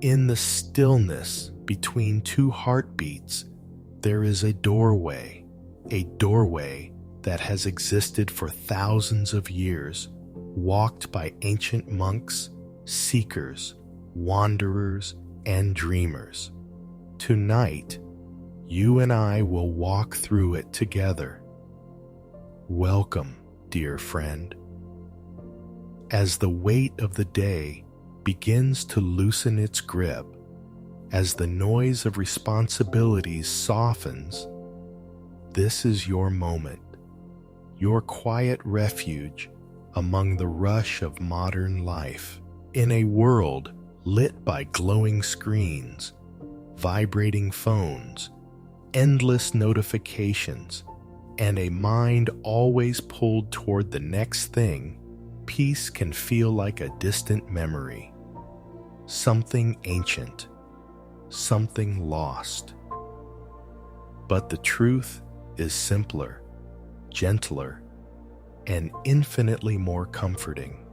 In the stillness between two heartbeats, there is a doorway that has existed for thousands of years, walked by ancient monks, seekers, wanderers, and dreamers. Tonight, you and I will walk through it together. Welcome, dear friend. As the weight of the day begins to loosen its grip, as the noise of responsibilities softens, this is your moment, your quiet refuge among the rush of modern life. In a world lit by glowing screens, vibrating phones, endless notifications, and a mind always pulled toward the next thing, peace can feel like a distant memory, something ancient, something lost. But the truth is simpler, gentler, and infinitely more comforting.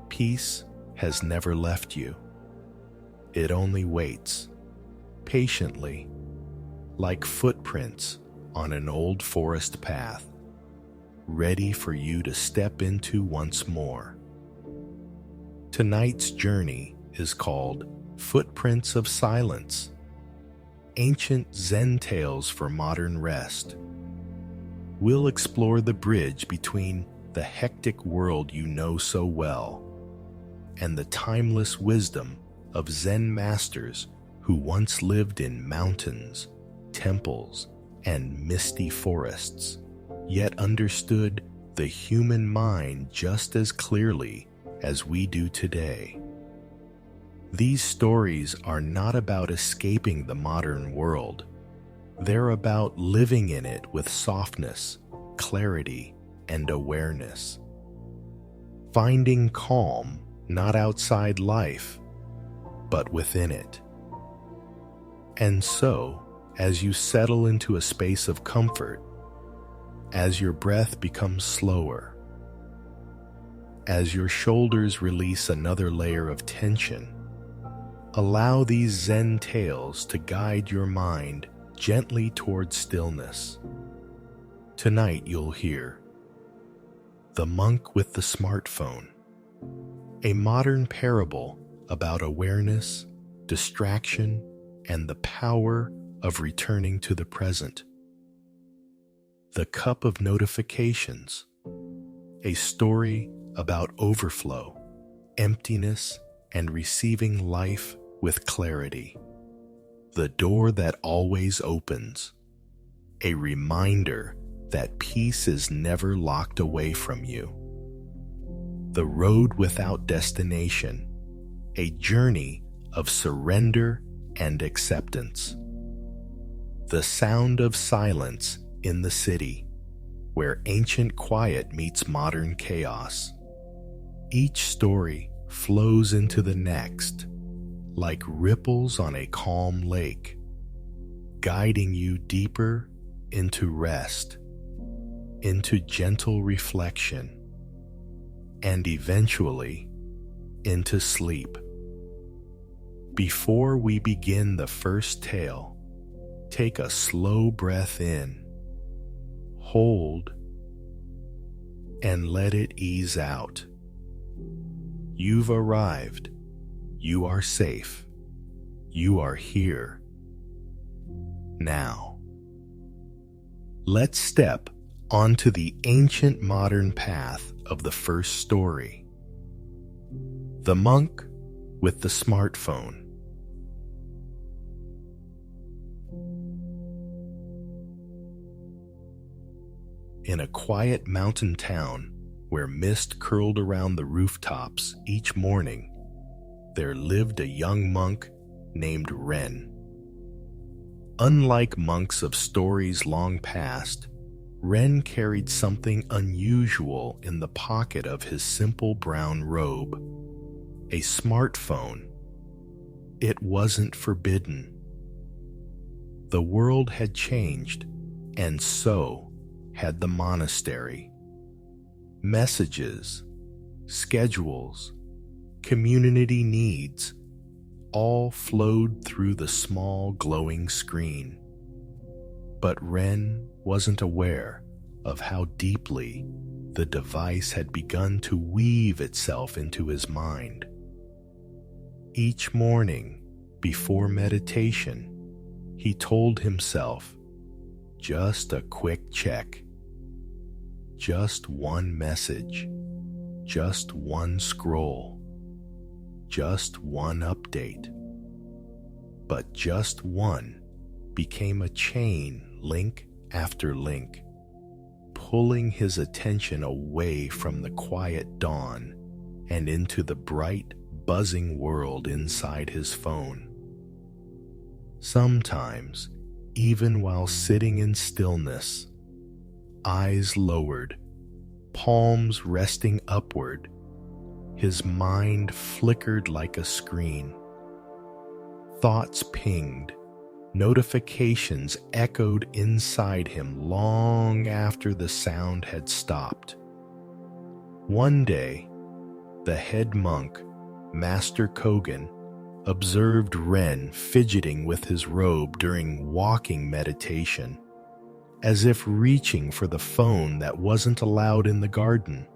Peace has never left you. It only waits, patiently, like footprints on an old forest path, ready for you to step into once more. Tonight's journey is called Footprints of Silence, Ancient Zen Tales for Modern Rest. We'll explore the bridge between the hectic world you know so well and the timeless wisdom of Zen masters who once lived in mountains, temples, and misty forests, yet understood the human mind just as clearly as we do today. These stories are not about escaping the modern world. They're about living in it with softness, clarity, and awareness. Finding calm not outside life, but within it. And so, as you settle into a space of comfort, as your breath becomes slower, as your shoulders release another layer of tension, allow these Zen tales to guide your mind gently toward stillness. Tonight you'll hear The Monk with the Smartphone, a modern parable about awareness, distraction, and the power of returning to the present. The Cup of Notifications, a story about overflow, emptiness, and receiving life with clarity. The Door That Always Opens, a reminder that peace is never locked away from you. The Road Without Destination, a journey of surrender and acceptance. The Sound of Silence in the City, where ancient quiet meets modern chaos. Each story flows into the next, like ripples on a calm lake, guiding you deeper into rest, into gentle reflection, and eventually into sleep. Before we begin the first tale, take a slow breath in, hold, and let it ease out. You've arrived. You are safe. You are here. Now, let's step onto the ancient modern path of the first story. The Monk with the Smartphone. In a quiet mountain town where mist curled around the rooftops each morning, there lived a young monk named Ren. Unlike monks of stories long past, Ren carried something unusual in the pocket of his simple brown robe: a smartphone. It wasn't forbidden. The world had changed, and so had the monastery. Messages, schedules, community needs, all flowed through the small glowing screen. But Ren wasn't aware of how deeply the device had begun to weave itself into his mind. Each morning, before meditation, he told himself, just a quick check, just one message, just one scroll, just one update. But just one became a chain, link after link, pulling his attention away from the quiet dawn and into the bright, buzzing world inside his phone. Sometimes, even while sitting in stillness, eyes lowered, palms resting upward, his mind flickered like a screen. Thoughts pinged, notifications echoed inside him long after the sound had stopped. One day, the head monk, Master Kogan, observed Ren fidgeting with his robe during walking meditation, as if reaching for the phone that wasn't allowed in the garden.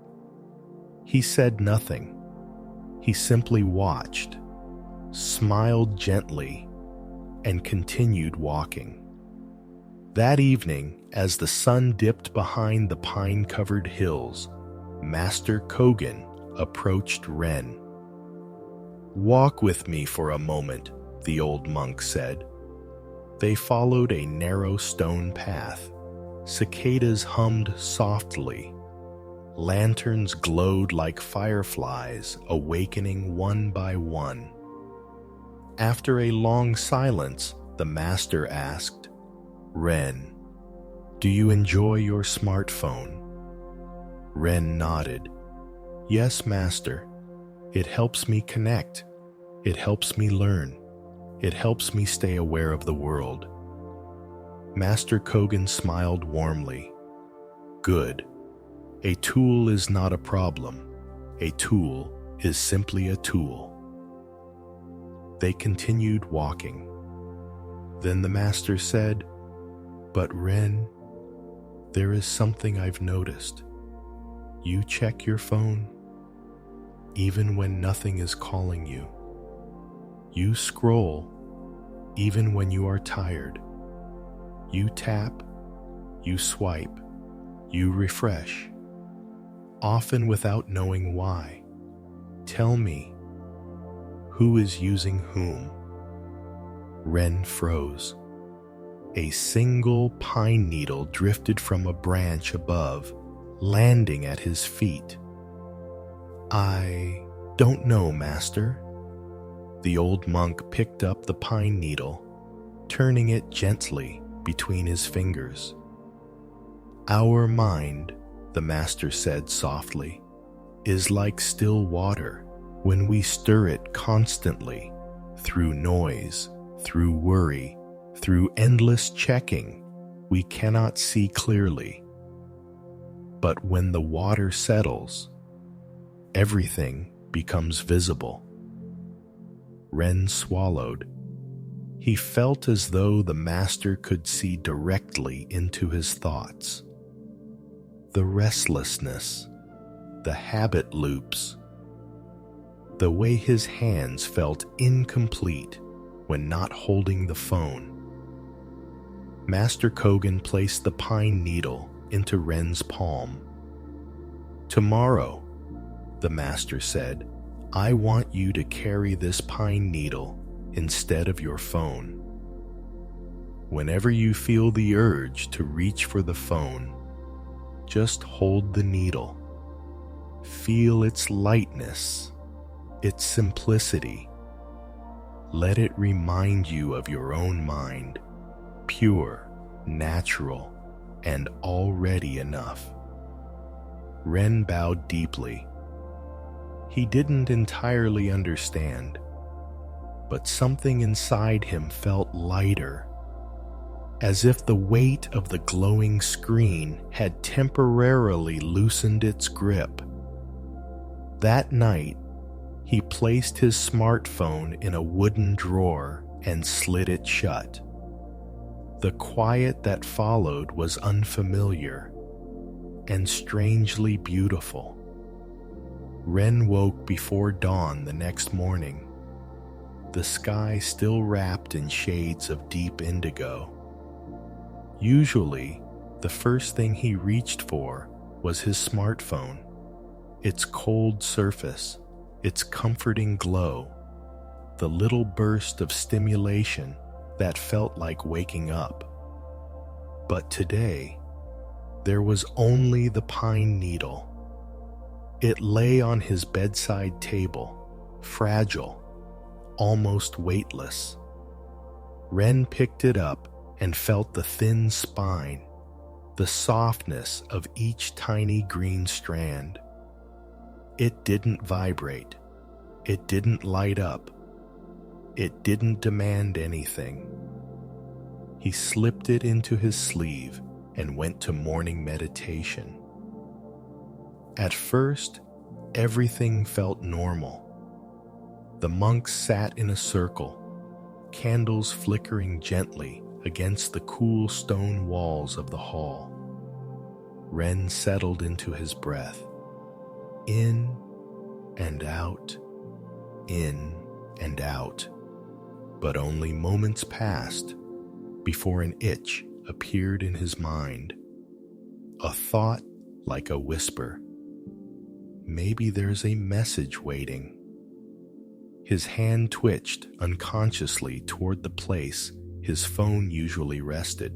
He said nothing. He simply watched, smiled gently, and continued walking. That evening, as the sun dipped behind the pine-covered hills, Master Kogan approached Ren. "Walk with me for a moment," the old monk said. They followed a narrow stone path. Cicadas hummed softly. Lanterns glowed like fireflies, awakening one by one. After a long silence, the master asked, "Ren, do you enjoy your smartphone?" Ren nodded. "Yes, master. It helps me connect. It helps me learn. It helps me stay aware of the world." Master Kogan smiled warmly. "Good. A tool is not a problem. A tool is simply a tool." They continued walking. Then the master said, "But Ren, there is something I've noticed. You check your phone, even when nothing is calling you. You scroll, even when you are tired. You tap, you swipe, you refresh, often without knowing why. Tell me, who is using whom?" Ren froze. A single pine needle drifted from a branch above, landing at his feet. "I don't know, master." The old monk picked up the pine needle, turning it gently between his fingers. "Our mind," the master said softly, "is like still water. When we stir it constantly, through noise, through worry, through endless checking, we cannot see clearly. But when the water settles, everything becomes visible." Ren swallowed. He felt as though the master could see directly into his thoughts. The restlessness, the habit loops, the way his hands felt incomplete when not holding the phone. Master Kogan placed the pine needle into Ren's palm. "Tomorrow," the master said, "I want you to carry this pine needle instead of your phone. Whenever you feel the urge to reach for the phone, just hold the needle. Feel its lightness, its simplicity. Let it remind you of your own mind, pure, natural, and already enough." Ren bowed deeply. He didn't entirely understand, but something inside him felt lighter, as if the weight of the glowing screen had temporarily loosened its grip. That night, He placed his smartphone in a wooden drawer and slid it shut. The quiet that followed was unfamiliar and strangely beautiful. Ren woke before dawn the next morning, the sky still wrapped in shades of deep indigo. Usually, the first thing he reached for was his smartphone, its cold surface, its comforting glow, the little burst of stimulation that felt like waking up. But today, there was only the pine needle. It lay on his bedside table, fragile, almost weightless. Ren picked it up and felt the thin spine, the softness of each tiny green strand. It didn't vibrate. It didn't light up. It didn't demand anything. He slipped it into his sleeve and went to morning meditation. At first, everything felt normal. The monks sat in a circle, candles flickering gently against the cool stone walls of the hall. Ren settled into his breath. In and out, in and out. But only moments passed before an itch appeared in his mind. A thought like a whisper. Maybe there's a message waiting. His hand twitched unconsciously toward the place his phone usually rested.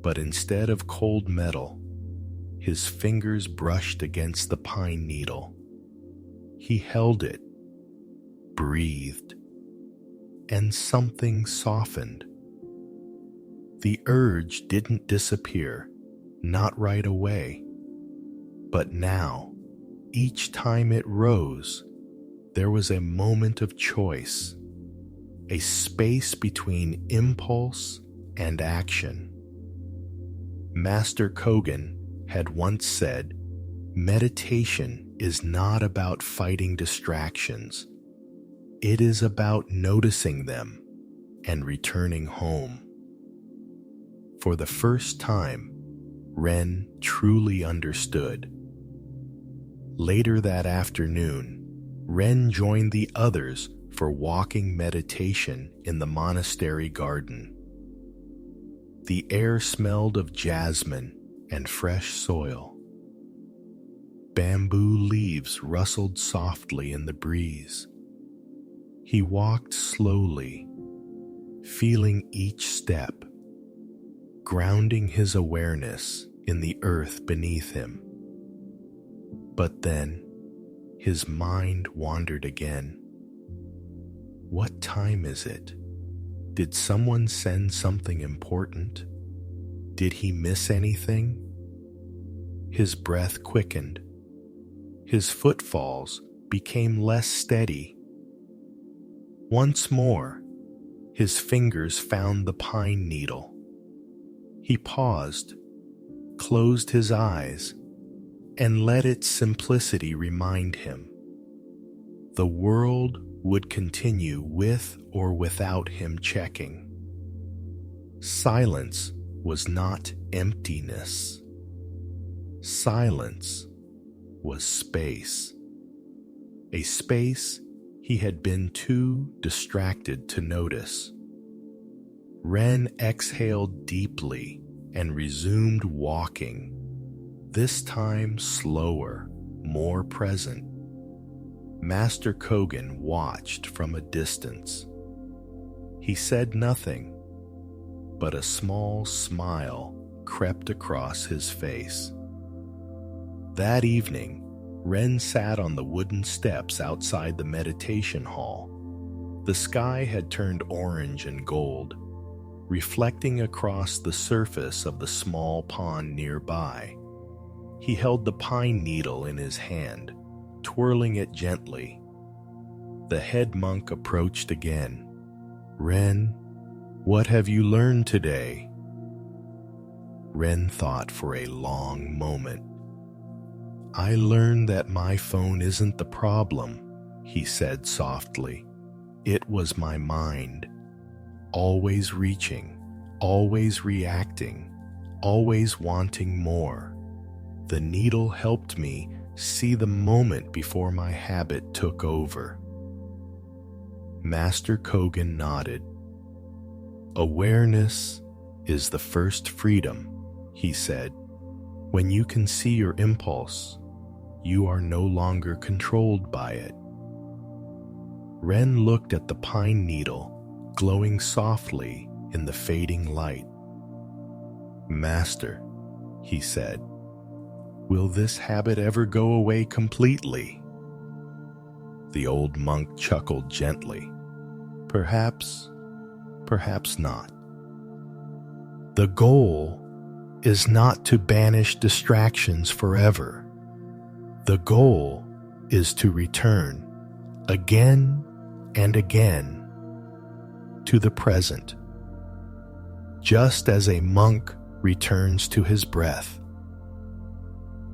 But instead of cold metal, his fingers brushed against the pine needle. He held it, breathed, and something softened. The urge didn't disappear, not right away. But now, each time it rose, there was a moment of choice, a space between impulse and action. Master Kogan had once said, meditation is not about fighting distractions. It is about noticing them and returning home. For the first time, Ren truly understood. Later that afternoon, Ren joined the others for walking meditation in the monastery garden. The air smelled of jasmine and fresh soil. Bamboo leaves rustled softly in the breeze. He walked slowly, feeling each step, grounding his awareness in the earth beneath him. But then, his mind wandered again. What time is it? Did someone send something important? Did he miss anything? His breath quickened. His footfalls became less steady. Once more, his fingers found the pine needle. He paused, closed his eyes, and let its simplicity remind him. The world would continue with or without him checking. Silence was not emptiness. Silence was space. A space he had been too distracted to notice. Ren exhaled deeply and resumed walking, this time slower, more present. Master Kogan watched from a distance. He said nothing, but a small smile crept across his face. That evening, Ren sat on the wooden steps outside the meditation hall. The sky had turned orange and gold, reflecting across the surface of the small pond nearby. He held the pine needle in his hand, twirling it gently. The head monk approached again. "Ren, what have you learned today?" Ren thought for a long moment. "I learned that my phone isn't the problem. he said softly. It was my mind, always reaching, always reacting, always wanting more. The needle helped me see the moment before my habit took over. Master Kogan nodded. Awareness is the first freedom, he said. When you can see your impulse, you are no longer controlled by it. Ren looked at the pine needle, glowing softly in the fading light. Master, he said, will this habit ever go away completely? The old monk chuckled gently. Perhaps, perhaps not. The goal is not to banish distractions forever. The goal is to return again and again to the present, just as a monk returns to his breath.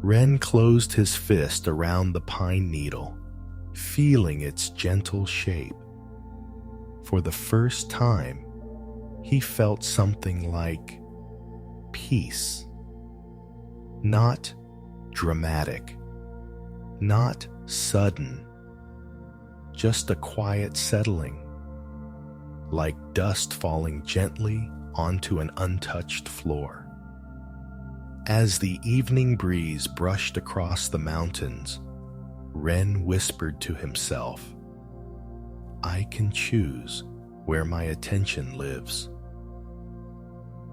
Ren closed his fist around the pine needle, feeling its gentle shape. For the first time, he felt something like peace. Not dramatic, not sudden, just a quiet settling, like dust falling gently onto an untouched floor. As the evening breeze brushed across the mountains, Ren whispered to himself, I can choose where my attention lives.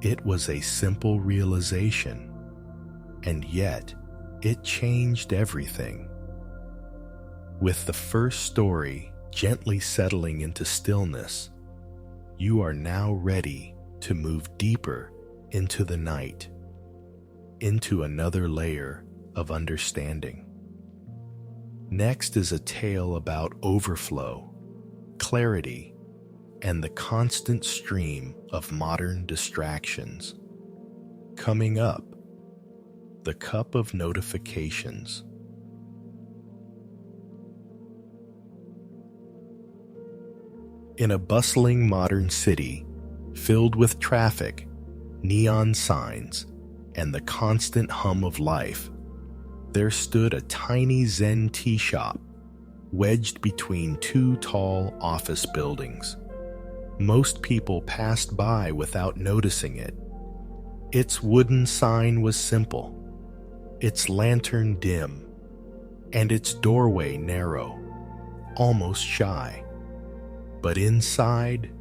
It was a simple realization, and yet it changed everything. With the first story gently settling into stillness, you are now ready to move deeper into the night, into another layer of understanding. Next is a tale about overflow, clarity, and the constant stream of modern distractions. Coming up, the cup of notifications. In a bustling modern city, filled with traffic, neon signs, and the constant hum of life, there stood a tiny Zen tea shop, wedged between two tall office buildings. Most people passed by without noticing it. Its wooden sign was simple, its lantern dim, and its doorway narrow, almost shy. But inside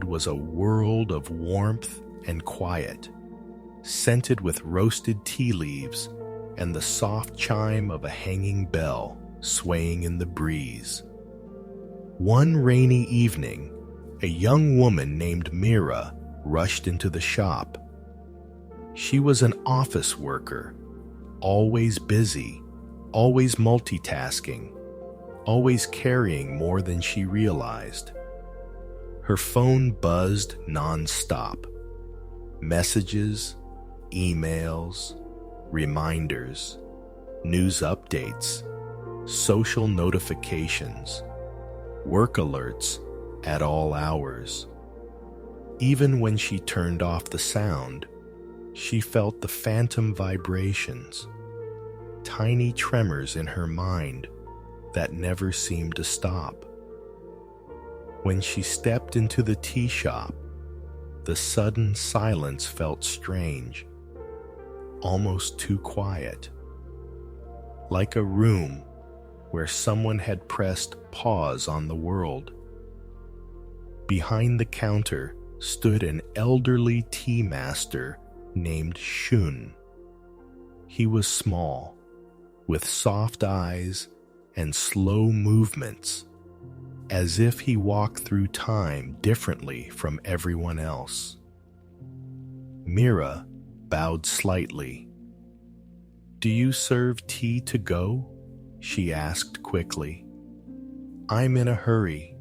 was a world of warmth and quiet, scented with roasted tea leaves and the soft chime of a hanging bell swaying in the breeze. One rainy evening, a young woman named Mira rushed into the shop. She was an office worker, always busy, always multitasking, always carrying more than she realized. Her phone buzzed non-stop. Messages, emails, reminders, news updates, social notifications, work alerts at all hours. Even when she turned off the sound, she felt the phantom vibrations, tiny tremors in her mind that never seemed to stop. When she stepped into the tea shop, the sudden silence felt strange, almost too quiet, like a room where someone had pressed pause on the world. Behind the counter stood an elderly tea master named Shun. He was small, with soft eyes and slow movements, as if he walked through time differently from everyone else. Mira bowed slightly. "Do you serve tea to go?" she asked quickly. "I'm in a hurry."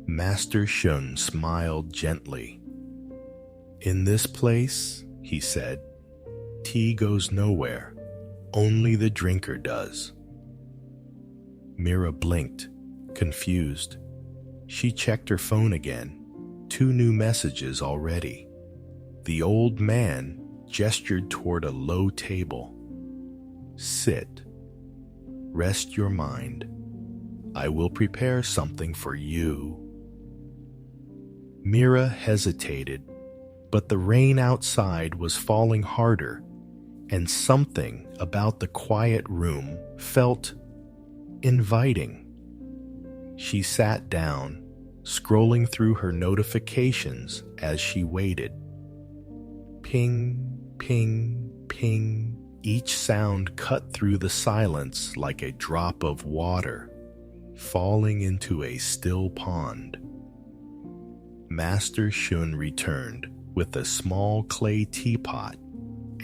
Master Shun smiled gently. "In this place," he said, "tea goes nowhere. Only the drinker does." Mira blinked, confused. She checked her phone again. 2 new messages already. The old man gestured toward a low table. Sit. Rest your mind. I will prepare something for you. Mira hesitated, but the rain outside was falling harder, and something about the quiet room felt inviting. She sat down, scrolling through her notifications as she waited. Ping, ping, ping. Each sound cut through the silence like a drop of water falling into a still pond. Master Shun returned with a small clay teapot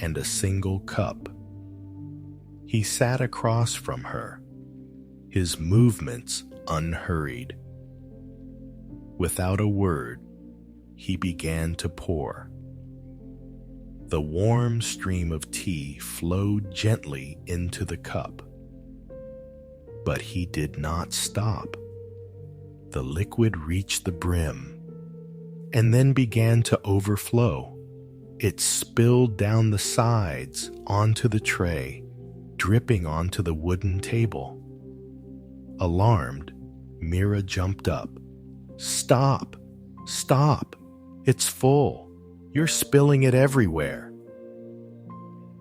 and a single cup. He sat across from her, his movements unhurried. Without a word, he began to pour. The warm stream of tea flowed gently into the cup. But he did not stop. The liquid reached the brim and then began to overflow. It spilled down the sides onto the tray, dripping onto the wooden table. Alarmed, Mira jumped up. Stop! Stop! It's full. You're spilling it everywhere.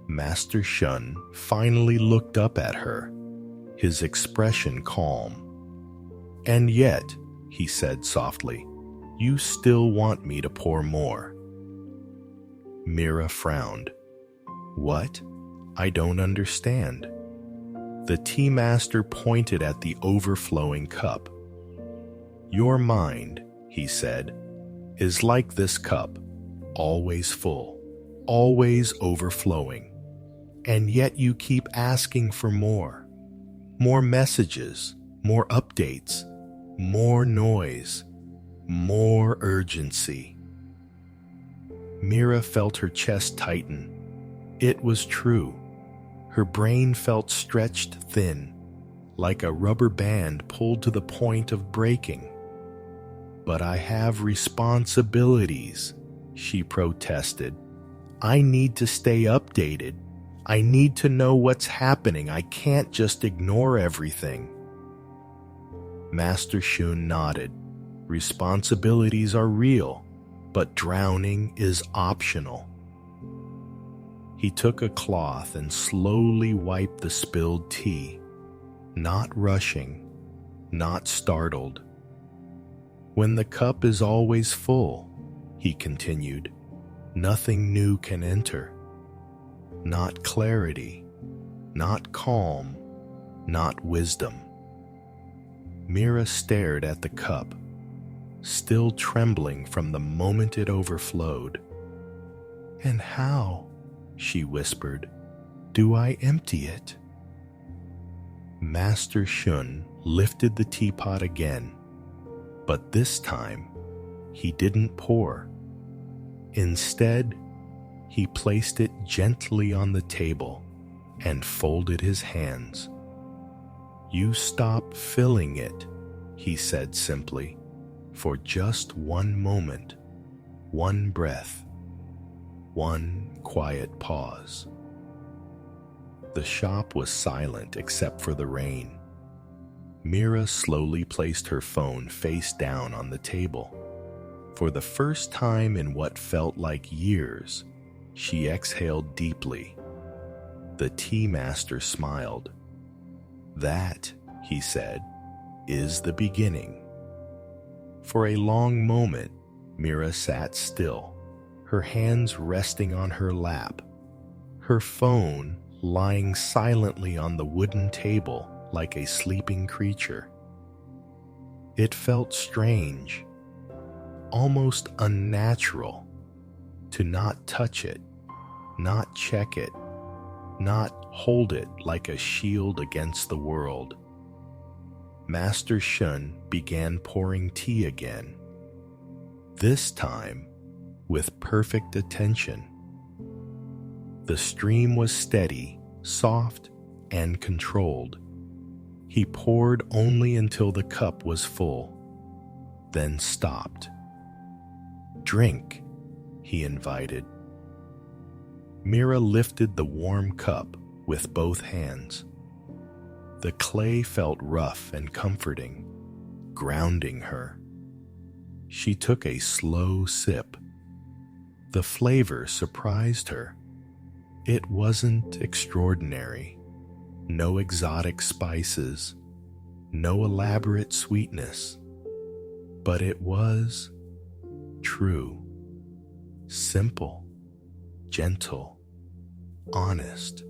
Master Shun finally looked up at her, his expression calm. And yet, he said softly, you still want me to pour more. Mira frowned. What? I don't understand. The tea master pointed at the overflowing cup. Your mind, he said, is like this cup, always full, always overflowing. And yet you keep asking for more. More messages, more updates, more noise, more urgency. Mira felt her chest tighten. It was true. Her brain felt stretched thin, like a rubber band pulled to the point of breaking. But I have responsibilities, she protested. I need to stay updated. I need to know what's happening. I can't just ignore everything. Master Shun nodded. Responsibilities are real, but drowning is optional. He took a cloth and slowly wiped the spilled tea, not rushing, not startled. When the cup is always full, he continued, nothing new can enter. Not clarity, not calm, not wisdom. Mira stared at the cup, still trembling from the moment it overflowed. And how, she whispered, do I empty it? Master Shun lifted the teapot again, but this time he didn't pour. Instead, he placed it gently on the table and folded his hands. You stop filling it, he said simply, for just one moment, one breath, one quiet pause. The shop was silent except for the rain. Mira slowly placed her phone face down on the table. For the first time in what felt like years, she exhaled deeply. The tea master smiled. That, he said, is the beginning. For a long moment, Mira sat still, her hands resting on her lap, her phone lying silently on the wooden table like a sleeping creature. It felt strange, almost unnatural, to not touch it, not check it, not hold it like a shield against the world. Master Shun began pouring tea again, this time with perfect attention. The stream was steady, soft, and controlled. He poured only until the cup was full, then stopped. "Drink," he invited. Mira lifted the warm cup with both hands. The clay felt rough and comforting, grounding her. She took a slow sip. The flavor surprised her. It wasn't extraordinary. No exotic spices, no elaborate sweetness. But it was true, simple, gentle, honest.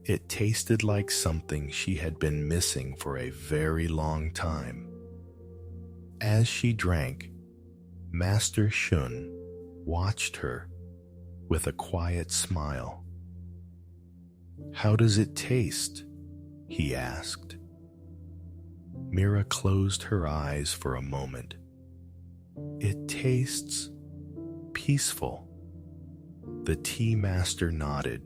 It tasted like something she had been missing for a very long time. As she drank, Master Shun watched her with a quiet smile. "How does it taste?" he asked. Mira closed her eyes for a moment. "It tastes peaceful." The tea master nodded.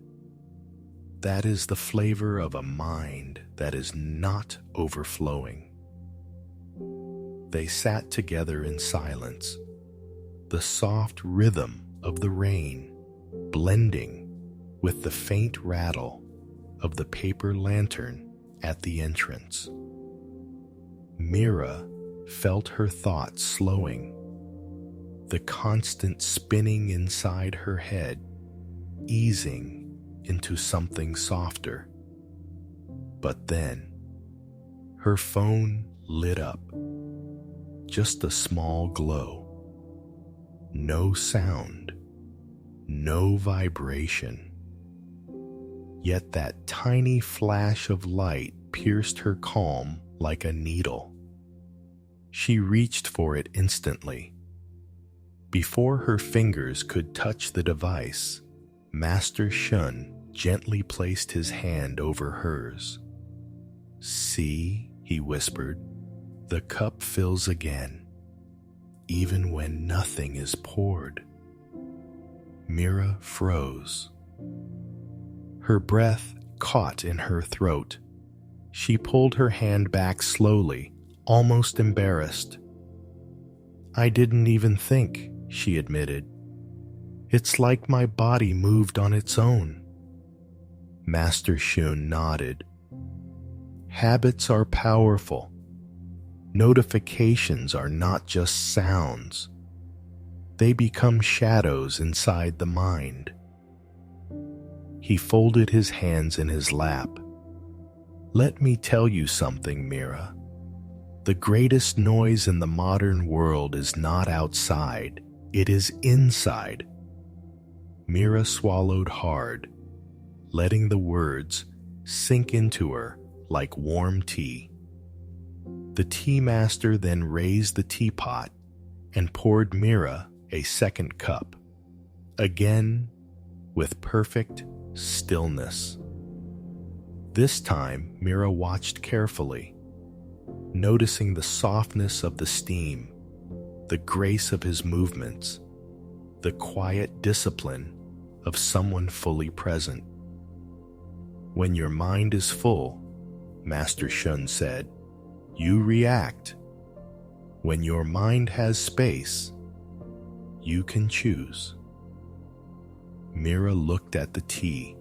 "That is the flavor of a mind that is not overflowing." They sat together in silence, the soft rhythm of the rain blending with the faint rattle of the paper lantern at the entrance. Mira felt her thoughts slowing, the constant spinning inside her head easing into something softer. But then, her phone lit up, just a small glow. No sound, no vibration. Yet that tiny flash of light pierced her calm like a needle. She reached for it instantly. Before her fingers could touch the device, Master Shun gently placed his hand over hers. "See," he whispered, "the cup fills again, even when nothing is poured." Mira froze. Her breath caught in her throat. She pulled her hand back slowly, almost embarrassed. "I didn't even think," she admitted. "It's like my body moved on its own." Master Shun nodded. "Habits are powerful. Notifications are not just sounds. They become shadows inside the mind." He folded his hands in his lap. "Let me tell you something, Mira. The greatest noise in the modern world is not outside, it is inside." Mira swallowed hard, letting the words sink into her like warm tea. The tea master then raised the teapot and poured Mira a second cup, again with perfect stillness. This time, Mira watched carefully, noticing the softness of the steam, the grace of his movements, the quiet discipline of someone fully present. "When your mind is full," Master Shun said, "you react. When your mind has space, you can choose." Mira looked at the tea,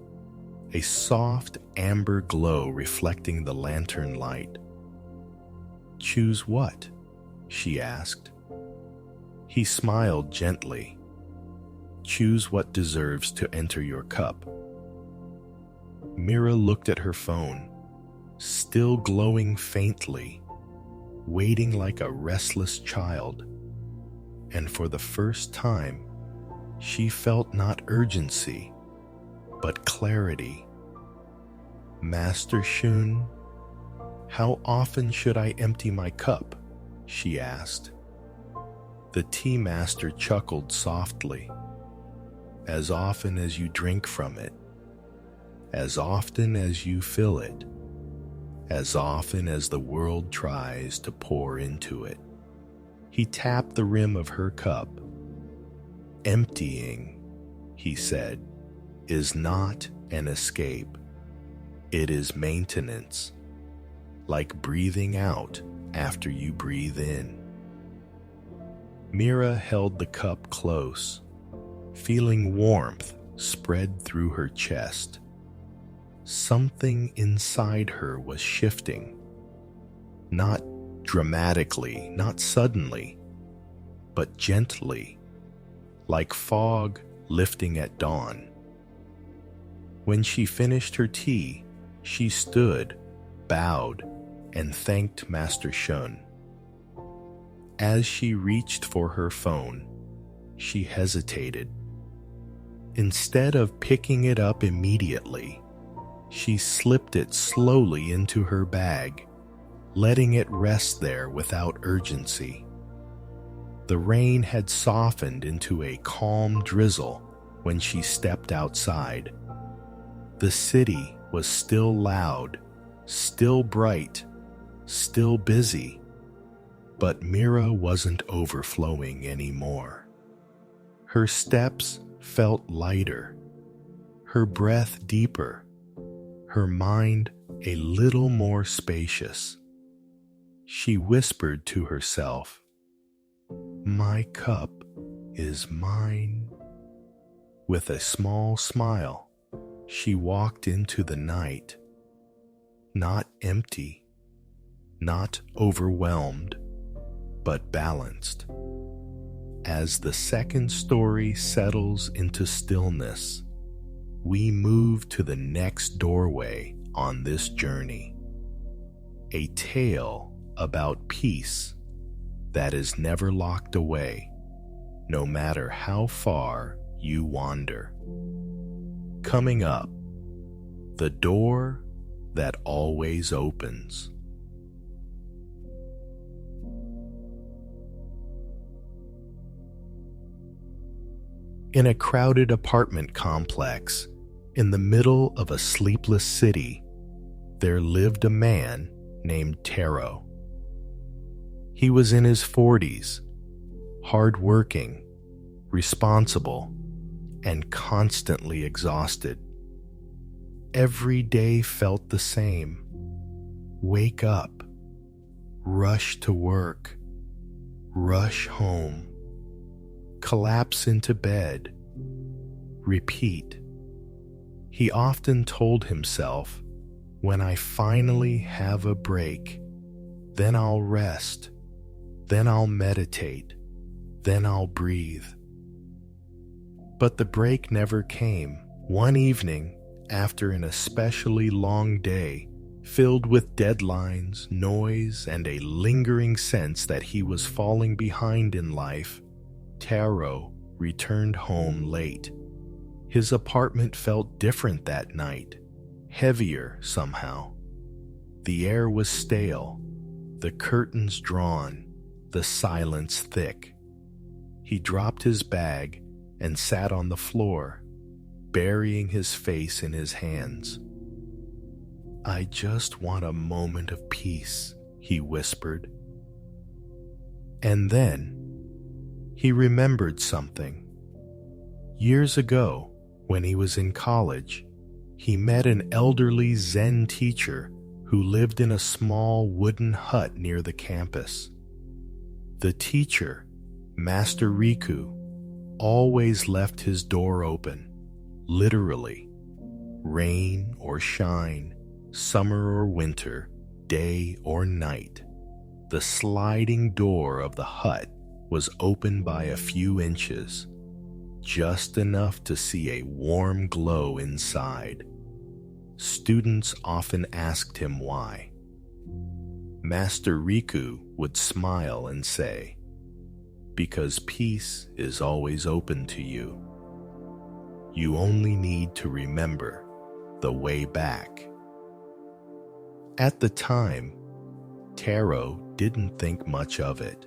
a soft amber glow reflecting the lantern light. "Choose what?" she asked. He smiled gently. "Choose what deserves to enter your cup." Mira looked at her phone, still glowing faintly, waiting like a restless child. And for the first time, she felt not urgency, but clarity. "Master Shun, how often should I empty my cup?" she asked. The tea master chuckled softly. "As often as you drink from it, as often as you fill it, as often as the world tries to pour into it." He tapped the rim of her cup. "Emptying," he said, "is not an escape. It is maintenance. like breathing out after you breathe in. Mira held the cup close, feeling warmth spread through her chest. Something inside her was shifting, not dramatically, not suddenly, but gently, like fog lifting at dawn. When she finished her tea, she stood, bowed, and thanked Master Shun. As she reached for her phone, she hesitated. Instead of picking it up immediately, she slipped it slowly into her bag, letting it rest there without urgency. The rain had softened into a calm drizzle when she stepped outside. The city was still loud, still bright, still busy, but Mira wasn't overflowing anymore. Her steps felt lighter, her breath deeper, her mind a little more spacious. She whispered to herself, "My cup is mine." With a small smile, she walked into the night, not empty, not overwhelmed, but balanced. As the second story settles into stillness, we move to the next doorway on this journey. A tale about peace that is never locked away, no matter how far you wander. Coming up, the door that always opens. In a crowded apartment complex in the middle of a sleepless city, there lived a man named Taro. He was in his 40s, hardworking, responsible, and constantly exhausted. Every day felt the same. Wake up, rush to work, rush home, collapse into bed, repeat. He often told himself, "When I finally have a break, then I'll rest, then I'll meditate, then I'll breathe." But the break never came. One evening, after an especially long day, filled with deadlines, noise, and a lingering sense that he was falling behind in life, Taro returned home late. His apartment felt different that night, heavier somehow. The air was stale, the curtains drawn, the silence thick. He dropped his bag and sat on the floor, burying his face in his hands. "I just want a moment of peace," he whispered. And then he remembered something. Years ago, when he was in college, he met an elderly Zen teacher who lived in a small wooden hut near the campus. The teacher, Master Riku, always left his door open, literally. Rain or shine, summer or winter, day or night. The sliding door of the hut was open by a few inches, just enough to see a warm glow inside. Students often asked him why. Master Riku would smile and say, "Because peace is always open to you. You only need to remember the way back." At the time, Taro didn't think much of it.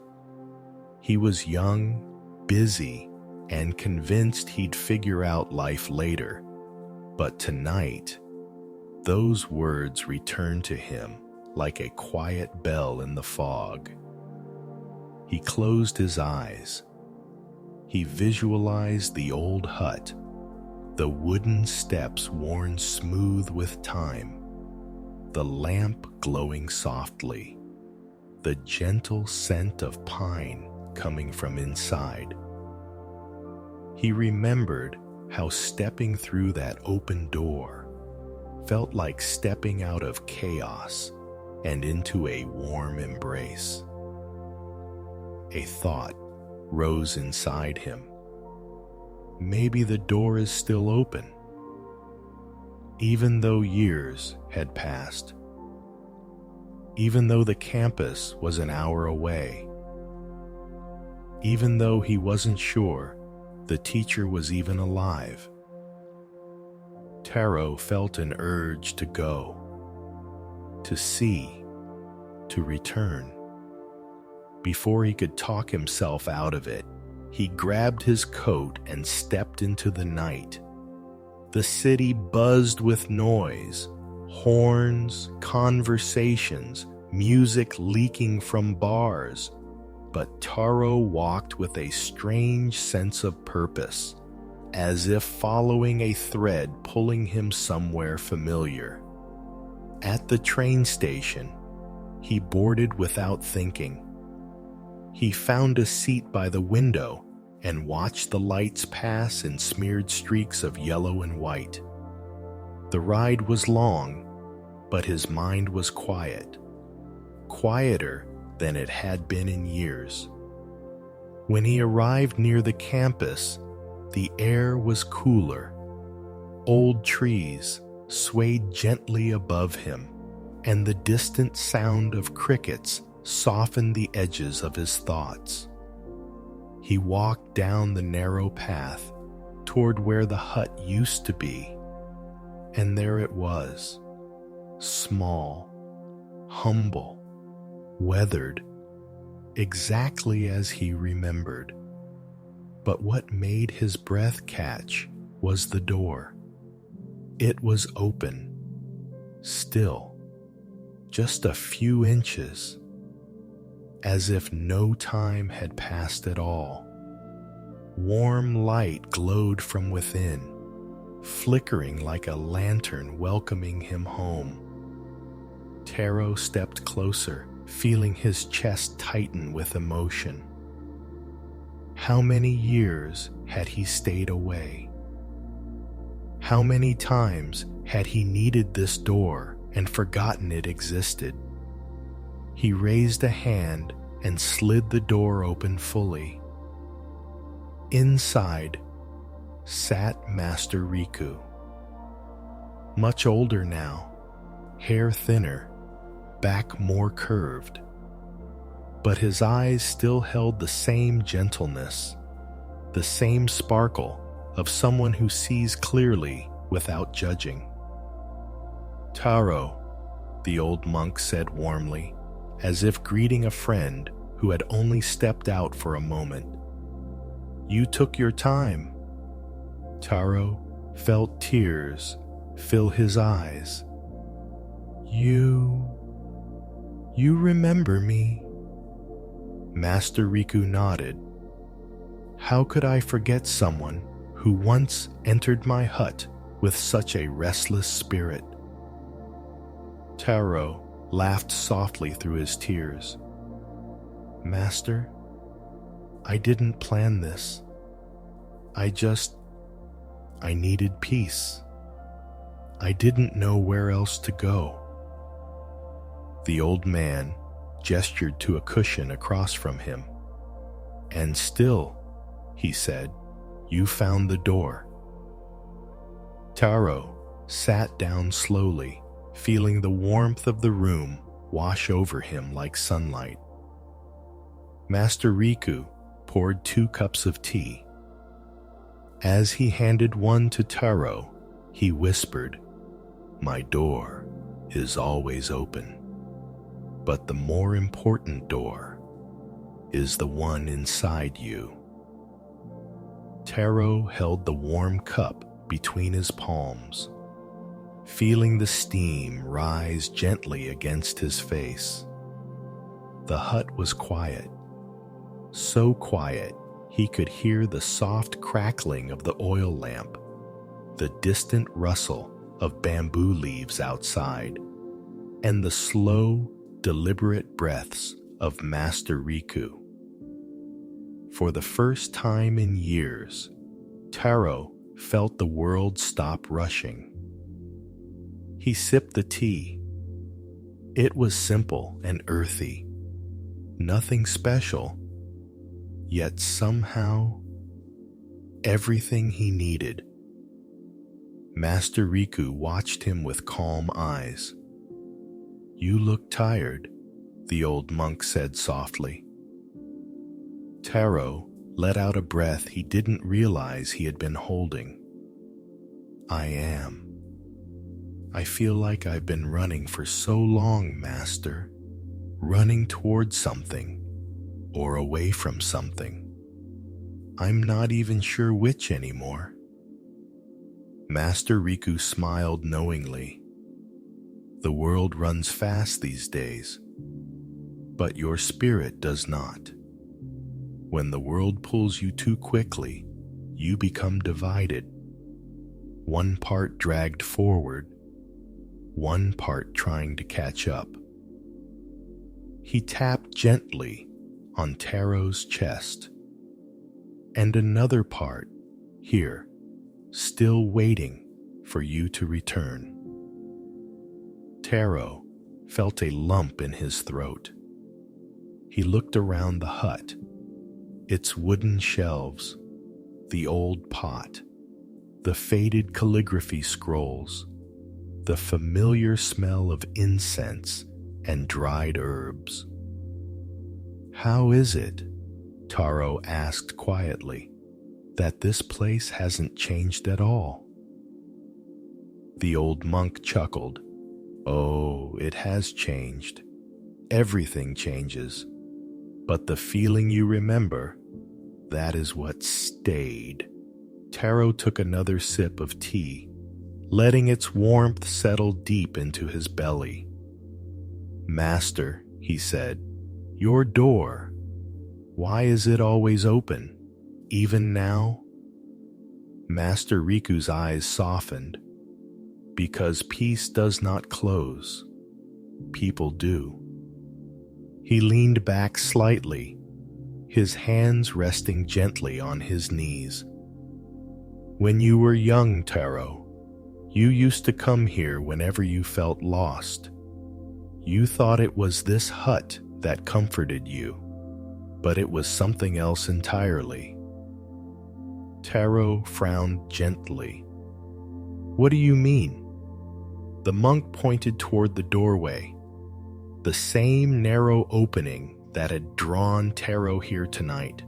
He was young, busy, and convinced he'd figure out life later. But tonight, those words returned to him like a quiet bell in the fog. He closed his eyes. He visualized the old hut, the wooden steps worn smooth with time, the lamp glowing softly, the gentle scent of pine coming from inside. He remembered how stepping through that open door felt like stepping out of chaos and into a warm embrace. A thought rose inside him. Maybe the door is still open, even though years had passed, even though the campus was an hour away, even though he wasn't sure the teacher was even alive. Taro felt an urge to go, to see, to return. Before he could talk himself out of it, he grabbed his coat and stepped into the night. The city buzzed with noise, horns, conversations, music leaking from bars. But Taro walked with a strange sense of purpose, as if following a thread pulling him somewhere familiar. At the train station, he boarded without thinking. He found a seat by the window and watched the lights pass in smeared streaks of yellow and white. The ride was long, but his mind was quiet, quieter than it had been in years. When he arrived near the campus, the air was cooler. Old trees swayed gently above him, and the distant sound of crickets softened the edges of his thoughts. He walked down the narrow path toward where the hut used to be, and there it was, small, humble, weathered, exactly as he remembered. But what made his breath catch was the door. It was open, still, just a few inches, as if no time had passed at all. Warm light glowed from within, flickering like a lantern welcoming him home. Taro stepped closer, feeling his chest tighten with emotion. How many years had he stayed away? How many times had he needed this door and forgotten it existed? He raised a hand and slid the door open fully. Inside sat Master Riku. Much older now, hair thinner, back more curved. But his eyes still held the same gentleness, the same sparkle of someone who sees clearly without judging. "Taro," the old monk said warmly, as if greeting a friend who had only stepped out for a moment. "You took your time." Taro felt tears fill his eyes. You remember me?" Master Riku nodded. "How could I forget someone who once entered my hut with such a restless spirit?" Taro laughed softly through his tears. "Master, I didn't plan this. I needed peace. I didn't know where else to go." The old man gestured to a cushion across from him. "And still," he said, "you found the door." Taro sat down slowly, feeling the warmth of the room wash over him like sunlight. Master Riku poured 2 cups of tea. As he handed one to Taro, he whispered, "My door is always open. But the more important door is the one inside you." Taro held the warm cup between his palms, feeling the steam rise gently against his face. The hut was quiet, so quiet he could hear the soft crackling of the oil lamp, the distant rustle of bamboo leaves outside. and the slow, deliberate breaths of Master Riku. For the first time in years, Taro felt the world stop rushing. He sipped the tea. It was simple and earthy, nothing special, yet somehow everything he needed. Master Riku watched him with calm eyes. "You look tired," the old monk said softly. Taro let out a breath he didn't realize he had been holding. "I am. I feel like I've been running for so long, Master, running towards something or away from something. I'm not even sure which anymore." Master Riku smiled knowingly. "The world runs fast these days, but your spirit does not. When the world pulls you too quickly, you become divided. One part dragged forward, one part trying to catch up." He tapped gently on Taro's chest. "And another part, here, still waiting for you to return." Taro felt a lump in his throat. He looked around the hut, its wooden shelves, the old pot, the faded calligraphy scrolls, the familiar smell of incense and dried herbs. "How is it," Taro asked quietly, "that this place hasn't changed at all?" The old monk chuckled. "Oh, it has changed. Everything changes. But the feeling you remember, that is what stayed." Taro took another sip of tea, letting its warmth settle deep into his belly. "Master," he said, "your door, why is it always open, even now?" Master Riku's eyes softened. "Because peace does not close. People do." He leaned back slightly, his hands resting gently on his knees. "When you were young, Taro, you used to come here whenever you felt lost. You thought it was this hut that comforted you, but it was something else entirely." Taro frowned gently. "What do you mean?" The monk pointed toward the doorway, the same narrow opening that had drawn Taro here tonight.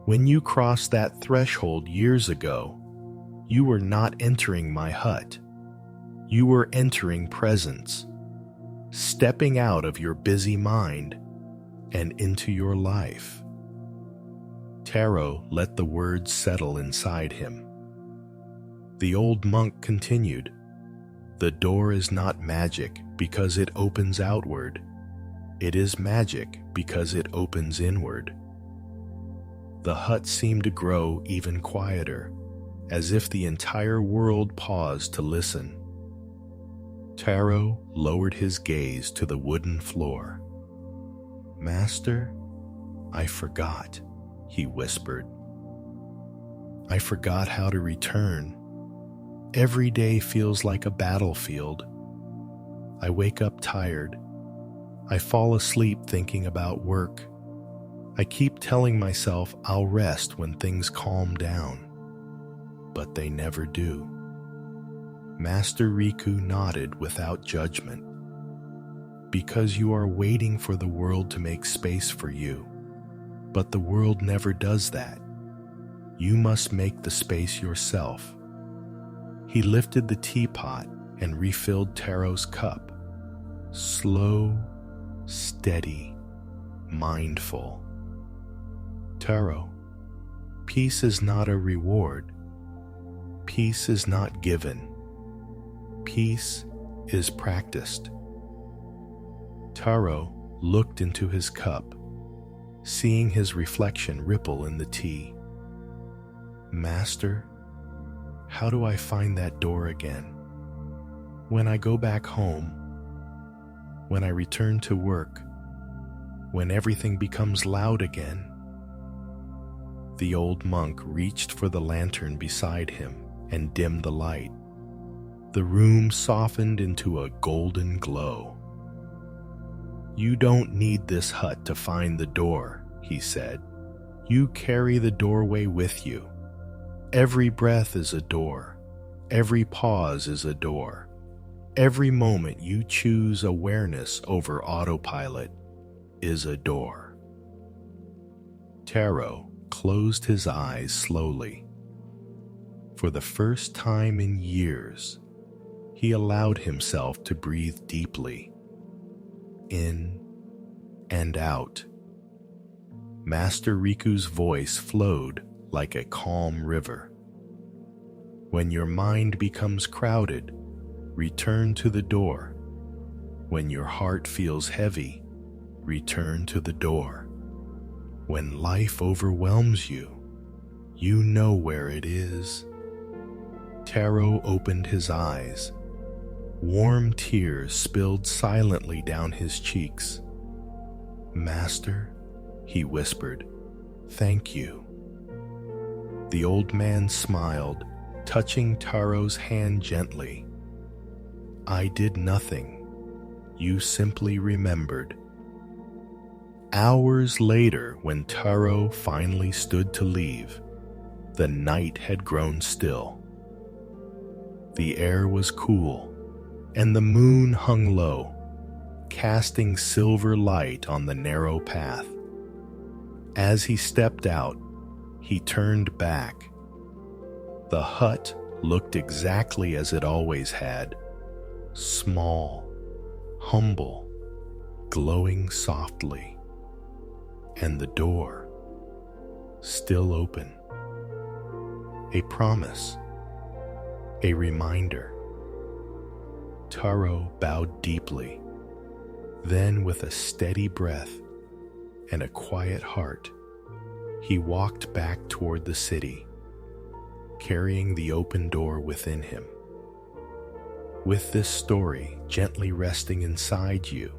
"When you crossed that threshold years ago, you were not entering my hut. You were entering presence, stepping out of your busy mind and into your life." Taro let the words settle inside him. The old monk continued, "The door is not magic because it opens outward. It is magic because it opens inward." The hut seemed to grow even quieter, as if the entire world paused to listen. Taro lowered his gaze to the wooden floor. "Master, I forgot," he whispered. "I forgot how to return. Every day feels like a battlefield. I wake up tired. I fall asleep thinking about work. I keep telling myself I'll rest when things calm down, but they never do." Master Riku nodded without judgment. "Because you are waiting for the world to make space for you, but the world never does that. You must make the space yourself." He lifted the teapot and refilled Taro's cup. Slow, steady, mindful. "Taro, peace is not a reward. Peace is not given. Peace is practiced." Taro looked into his cup, seeing his reflection ripple in the tea. "Master, how do I find that door again? When I go back home, when I return to work, when everything becomes loud again." The old monk reached for the lantern beside him and dimmed the light. The room softened into a golden glow. "You don't need this hut to find the door," he said. "You carry the doorway with you. Every breath is a door. Every pause is a door. Every moment you choose awareness over autopilot is a door." Taro closed his eyes slowly. For the first time in years, he allowed himself to breathe deeply, in and out. Master Riku's voice flowed like a calm river. "When your mind becomes crowded, return to the door. When your heart feels heavy, return to the door. When life overwhelms you, you know where it is." Taro opened his eyes. Warm tears spilled silently down his cheeks. "Master," he whispered, "thank you." The old man smiled, touching Taro's hand gently. "I did nothing. You simply remembered." Hours later, when Taro finally stood to leave, the night had grown still. The air was cool, and the moon hung low, casting silver light on the narrow path. As he stepped out, he turned back. The hut looked exactly as it always had, small, humble, glowing softly. And the door, still open. A promise, a reminder. Taro bowed deeply. Then, with a steady breath and a quiet heart, he walked back toward the city, carrying the open door within him. With this story gently resting inside you,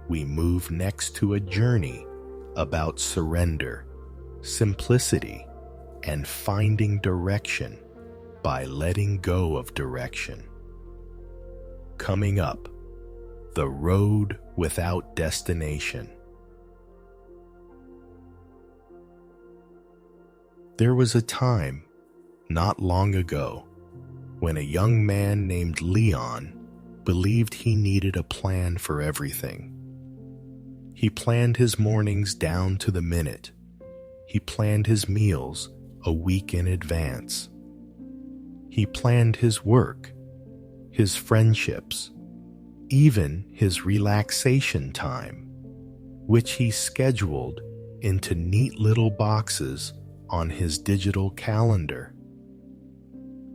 we move next to a journey about surrender, simplicity, and finding direction by letting go of direction. Coming up, the road without destination. There was a time, not long ago, when a young man named Leon believed he needed a plan for everything. He planned his mornings down to the minute. He planned his meals a week in advance. He planned his work, his friendships, even his relaxation time, which he scheduled into neat little boxes on his digital calendar.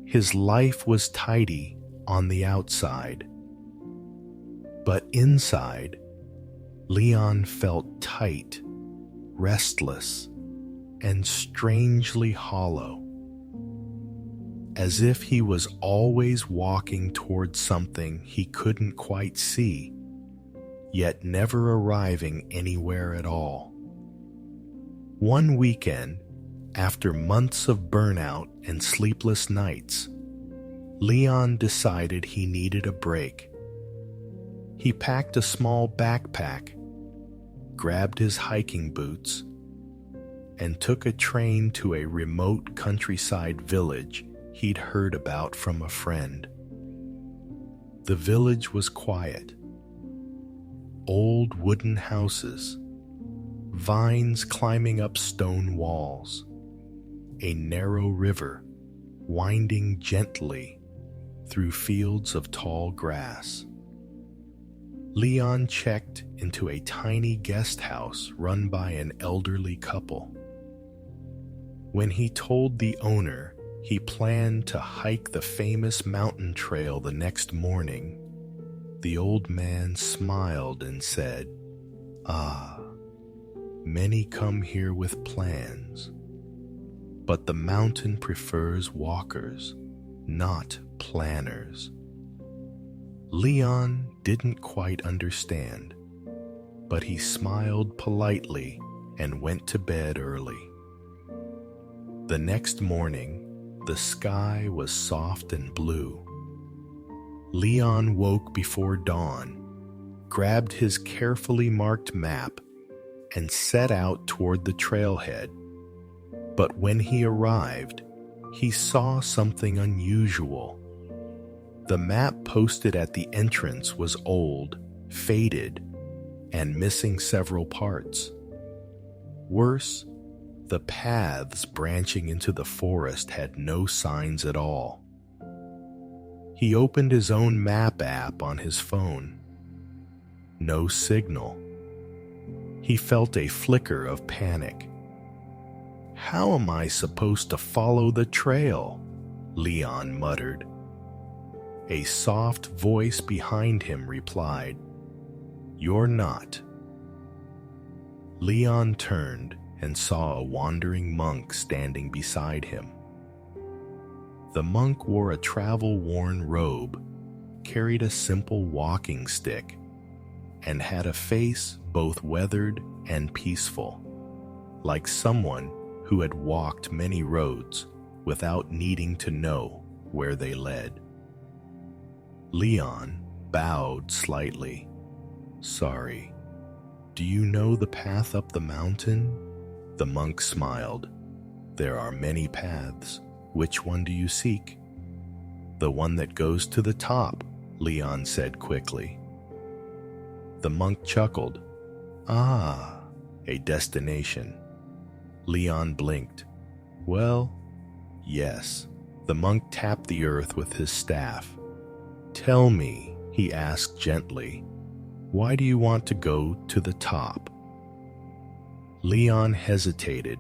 His life was tidy on the outside, but inside, Leon felt tight, restless, and strangely hollow, as if he was always walking towards something he couldn't quite see, yet never arriving anywhere at all. One weekend, after months of burnout and sleepless nights, Leon decided he needed a break. He packed a small backpack, grabbed his hiking boots, and took a train to a remote countryside village he'd heard about from a friend. The village was quiet. Old wooden houses, vines climbing up stone walls, a narrow river winding gently through fields of tall grass. Leon checked into a tiny guest house run by an elderly couple. When he told the owner he planned to hike the famous mountain trail the next morning, the old man smiled and said, "Ah, many come here with plans, but the mountain prefers walkers, not planners." Leon didn't quite understand, but he smiled politely and went to bed early. The next morning, the sky was soft and blue. Leon woke before dawn, grabbed his carefully marked map, and set out toward the trailhead. But when he arrived, he saw something unusual. The map posted at the entrance was old, faded, and missing several parts. Worse, the paths branching into the forest had no signs at all. He opened his own map app on his phone. No signal. He felt a flicker of panic. "How am I supposed to follow the trail?" Leon muttered. A soft voice behind him replied, "You're not." Leon turned and saw a wandering monk standing beside him. The monk wore a travel-worn robe, carried a simple walking stick, and had a face both weathered and peaceful, like someone who had walked many roads without needing to know where they led. Leon bowed slightly. "Sorry. Do you know the path up the mountain?" The monk smiled. "There are many paths. Which one do you seek?" "The one that goes to the top," Leon said quickly. The monk chuckled. "Ah, a destination." Leon blinked. "Well, yes." The monk tapped the earth with his staff. "Tell me," he asked gently, "why do you want to go to the top?" Leon hesitated.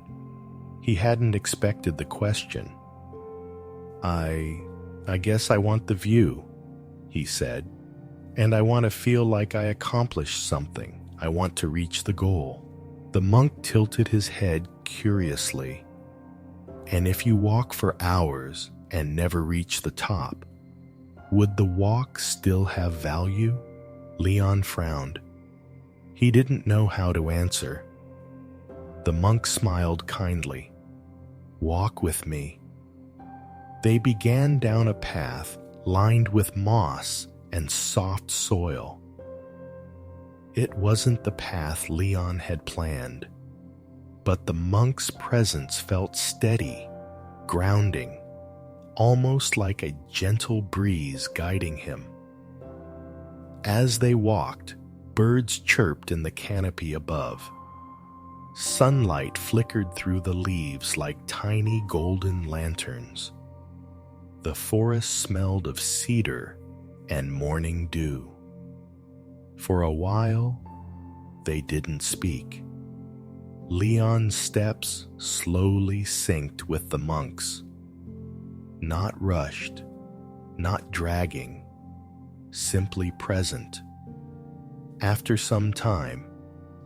He hadn't expected the question. I guess I want the view," he said. "And I want to feel like I accomplished something. I want to reach the goal." The monk tilted his head curiously. "And if you walk for hours and never reach the top, would the walk still have value?" Leon frowned. He didn't know how to answer. The monk smiled kindly. "Walk with me." They began down a path lined with moss and soft soil. It wasn't the path Leon had planned, but the monk's presence felt steady, grounding, almost like a gentle breeze guiding him. As they walked, birds chirped in the canopy above. Sunlight flickered through the leaves like tiny golden lanterns. The forest smelled of cedar and morning dew. For a while, they didn't speak. Leon's steps slowly synced with the monk's. Not rushed, not dragging, simply present. After some time,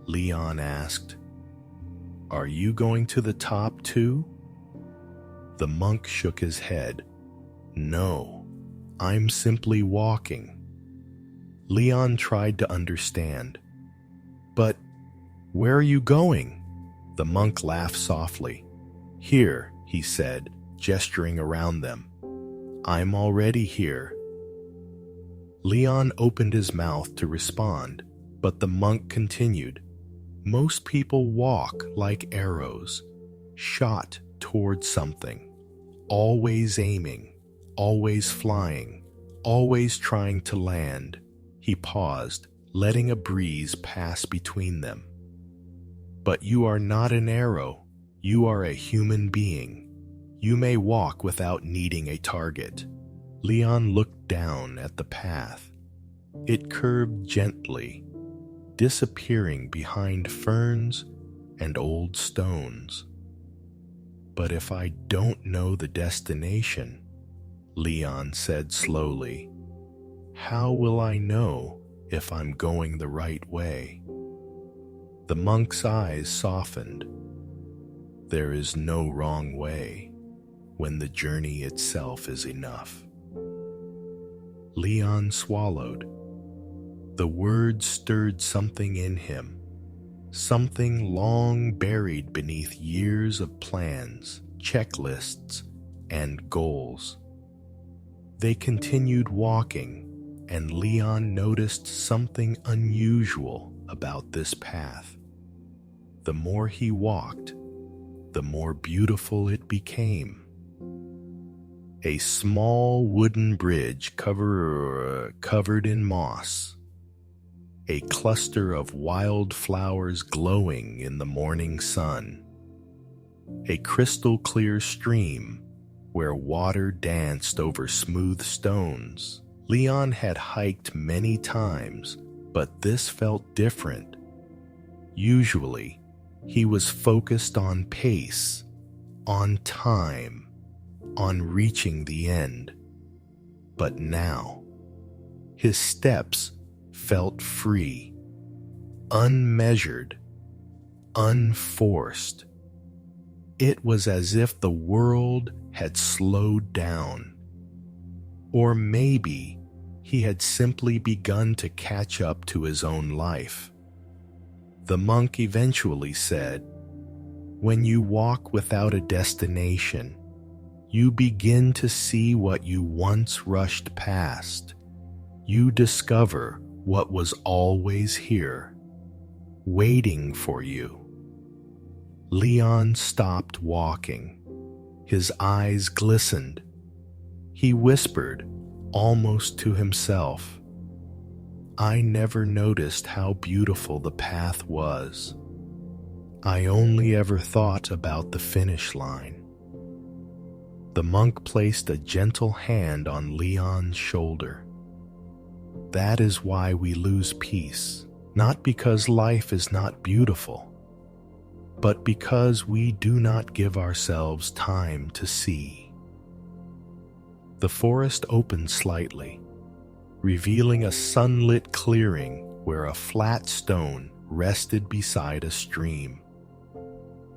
Leon asked, "Are you going to the top too?" The monk shook his head. "No, I'm simply walking." Leon tried to understand. "But where are you going?" The monk laughed softly. "Here," he said, gesturing around them. "I'm already here." Leon opened his mouth to respond, but the monk continued. "Most people walk like arrows, shot toward something, always aiming, always flying, always trying to land." He paused, letting a breeze pass between them. "But you are not an arrow. You are a human being. You may walk without needing a target." Leon looked down at the path. It curved gently, disappearing behind ferns and old stones. "But if I don't know the destination," Leon said slowly, "how will I know if I'm going the right way?" The monk's eyes softened. "There is no wrong way when the journey itself is enough." Leon swallowed. The words stirred something in him, something long buried beneath years of plans, checklists, and goals. They continued walking, and Leon noticed something unusual about this path. The more he walked, the more beautiful it became. A small wooden bridge covered in moss, a cluster of wildflowers glowing in the morning sun, a crystal-clear stream where water danced over smooth stones. Leon had hiked many times, but this felt different. Usually, he was focused on pace, on time, on reaching the end. But now, his steps felt free, unmeasured, unforced. It was as if the world had slowed down. Or maybe he had simply begun to catch up to his own life. The monk eventually said, "When you walk without a destination, you begin to see what you once rushed past. You discover what was always here, waiting for you." Leon stopped walking. His eyes glistened. He whispered, almost to himself, "I never noticed how beautiful the path was. I only ever thought about the finish line." The monk placed a gentle hand on Leon's shoulder. That is why we lose peace, not because life is not beautiful, but because we do not give ourselves time to see. The forest opened slightly, revealing a sunlit clearing where a flat stone rested beside a stream.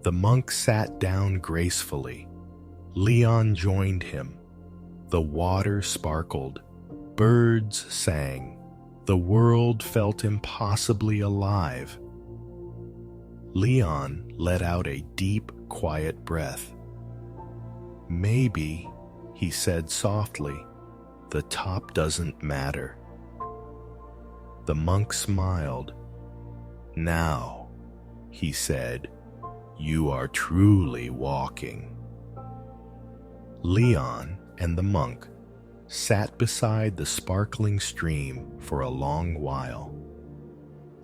The monk sat down gracefully. Leon joined him. The water sparkled. Birds sang. The world felt impossibly alive. Leon let out a deep, quiet breath. "Maybe," he said softly, "the top doesn't matter." The monk smiled. "Now," he said, "you are truly walking." Leon and the monk sat beside the sparkling stream for a long while.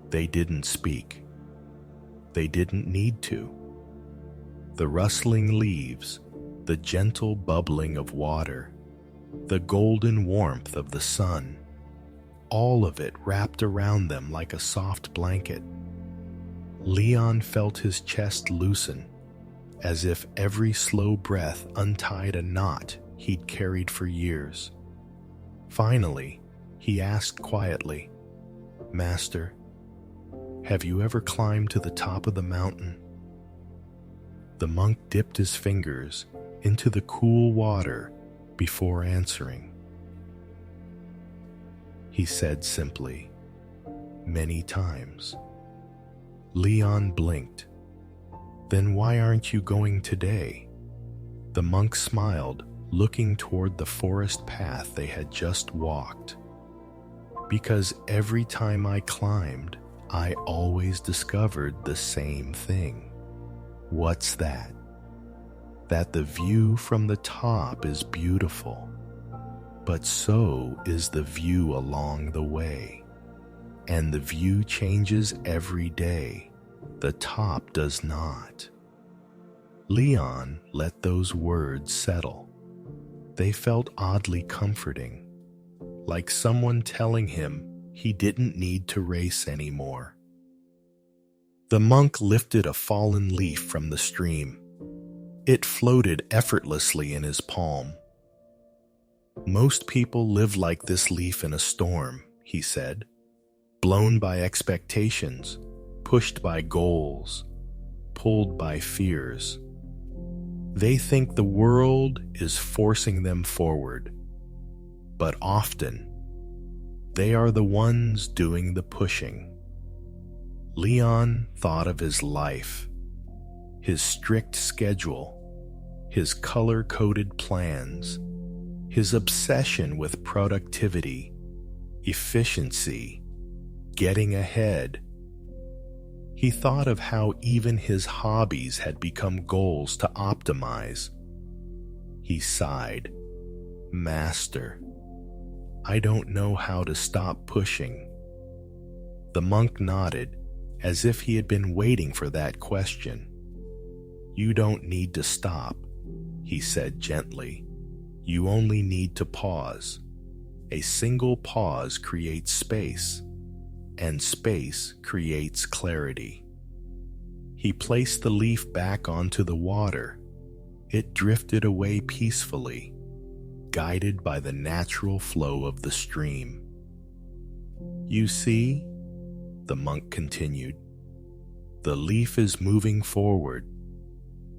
They didn't speak. They didn't need to. The rustling leaves, the gentle bubbling of water, the golden warmth of the sun, all of it wrapped around them like a soft blanket. Leon felt his chest loosen, as if every slow breath untied a knot he'd carried for years. Finally, he asked quietly, "Master, have you ever climbed to the top of the mountain?" The monk dipped his fingers into the cool water before answering. He said simply, "Many times." Leon blinked. "Then why aren't you going today?" The monk smiled, looking toward the forest path they had just walked. "Because every time I climbed, I always discovered the same thing." "What's that?" "That the view from the top is beautiful, but so is the view along the way. And the view changes every day. The top does not." Leon let those words settle. They felt oddly comforting, like someone telling him he didn't need to race anymore. The monk lifted a fallen leaf from the stream. It floated effortlessly in his palm. "Most people live like this leaf in a storm," he said, "blown by expectations, pushed by goals, pulled by fears. They think the world is forcing them forward, but often They are the ones doing the pushing. Leon thought of his life, his strict schedule, his color-coded plans, his obsession with productivity, efficiency, getting ahead. He thought of how even his hobbies had become goals to optimize. He sighed, "Master, I don't know how to stop pushing." The monk nodded, as if he had been waiting for that question. "You don't need to stop," he said gently. "You only need to pause. A single pause creates space, and space creates clarity." He placed the leaf back onto the water. It drifted away peacefully, guided by the natural flow of the stream. "You see," the monk continued, "the leaf is moving forward,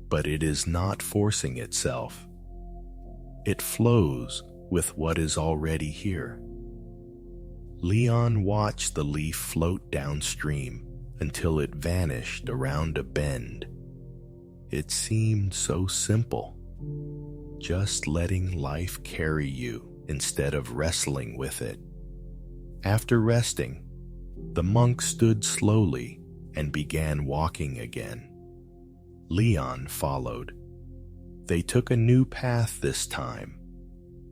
but it is not forcing itself. It flows with what is already here." Leon watched the leaf float downstream until it vanished around a bend. It seemed so simple, just letting life carry you instead of wrestling with it. After resting, the monk stood slowly and began walking again. Leon followed. They took a new path this time,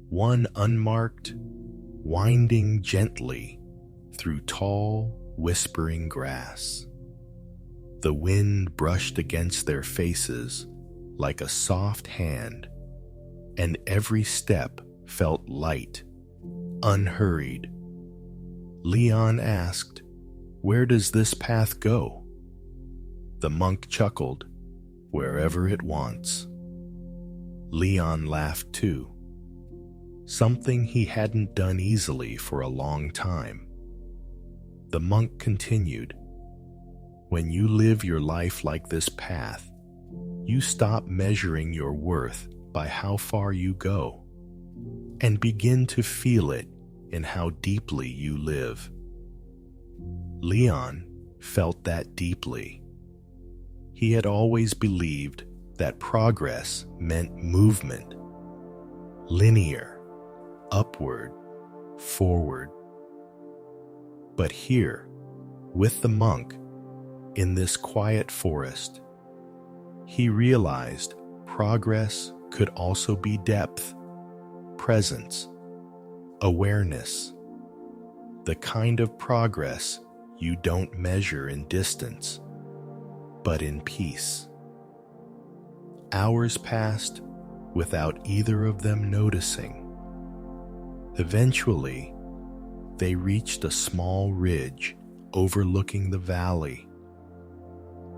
one unmarked, winding gently through tall, whispering grass. The wind brushed against their faces like a soft hand, and every step felt light, unhurried. Leon asked, "Where does this path go?" The monk chuckled, "Wherever it wants." Leon laughed too, something he hadn't done easily for a long time. The monk continued, "When you live your life like this path, you stop measuring your worth by how far you go, and begin to feel it in how deeply you live." Leon felt that deeply. He had always believed that progress meant movement, linear, upward, forward. But here, with the monk, in this quiet forest, he realized progress could also be depth, presence, awareness, the kind of progress you don't measure in distance, but in peace. Hours passed without either of them noticing. Eventually, they reached a small ridge overlooking the valley.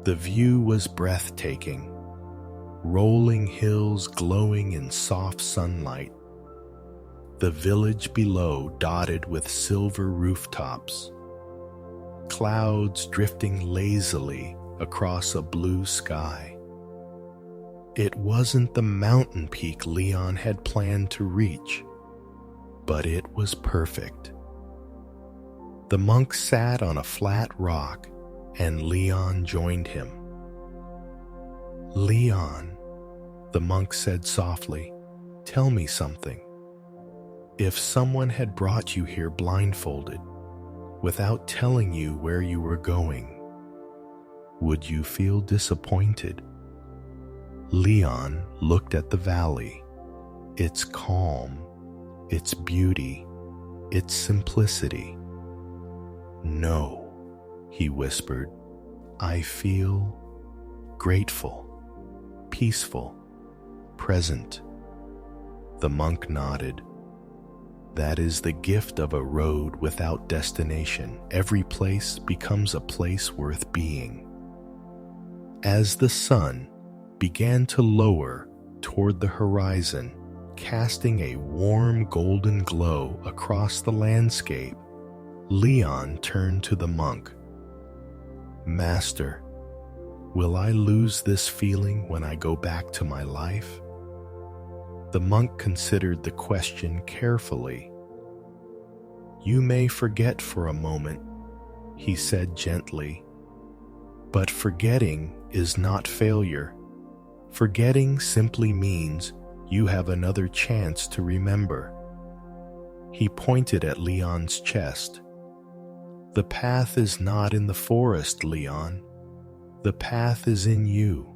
The view was breathtaking, rolling hills glowing in soft sunlight, the village below dotted with silver rooftops, clouds drifting lazily across a blue sky. It wasn't the mountain peak Leon had planned to reach, but it was perfect. The monk sat on a flat rock, and Leon joined him. "Leon," the monk said softly, "tell me something. If someone had brought you here blindfolded, without telling you where you were going, would you feel disappointed?" Leon looked at the valley, its calm, its beauty, its simplicity. "No," he whispered. "I feel grateful, peaceful, present." The monk nodded. "That is the gift of a road without destination. Every place becomes a place worth being." As the sun began to lower toward the horizon, casting a warm golden glow across the landscape, Leon turned to the monk. "Master, will I lose this feeling when I go back to my life?" The monk considered the question carefully. "You may forget for a moment," he said gently, "but forgetting is not failure. Forgetting simply means you have another chance to remember." He pointed at Leon's chest. "The path is not in the forest, Leon. The path is in you.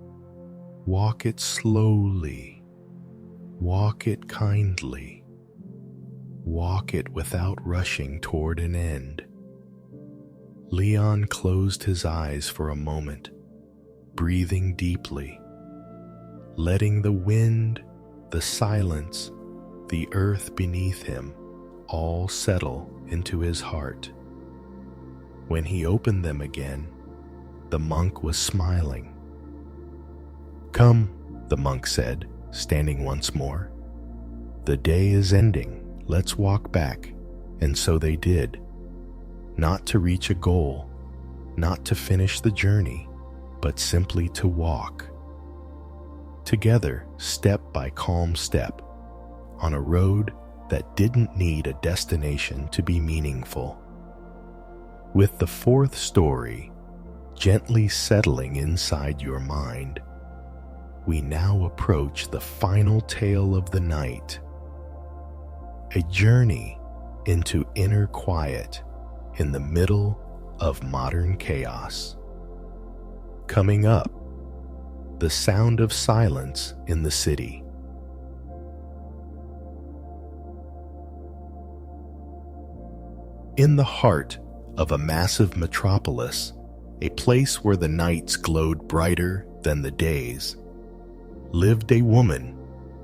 Walk it slowly. Walk it kindly. Walk it without rushing toward an end." Leon closed his eyes for a moment, breathing deeply, letting the wind, the silence, the earth beneath him all settle into his heart. When he opened them again, the monk was smiling. "Come," the monk said, standing once more. "The day is ending. Let's walk back." And so they did. Not to reach a goal, not to finish the journey, but simply to walk. Together, step by calm step, on a road that didn't need a destination to be meaningful. With the fourth story gently settling inside your mind, we now approach the final tale of the night, a journey into inner quiet in the middle of modern chaos. Coming up, the sound of silence in the city. In the heart of a massive metropolis, a place where the nights glowed brighter than the days, lived a woman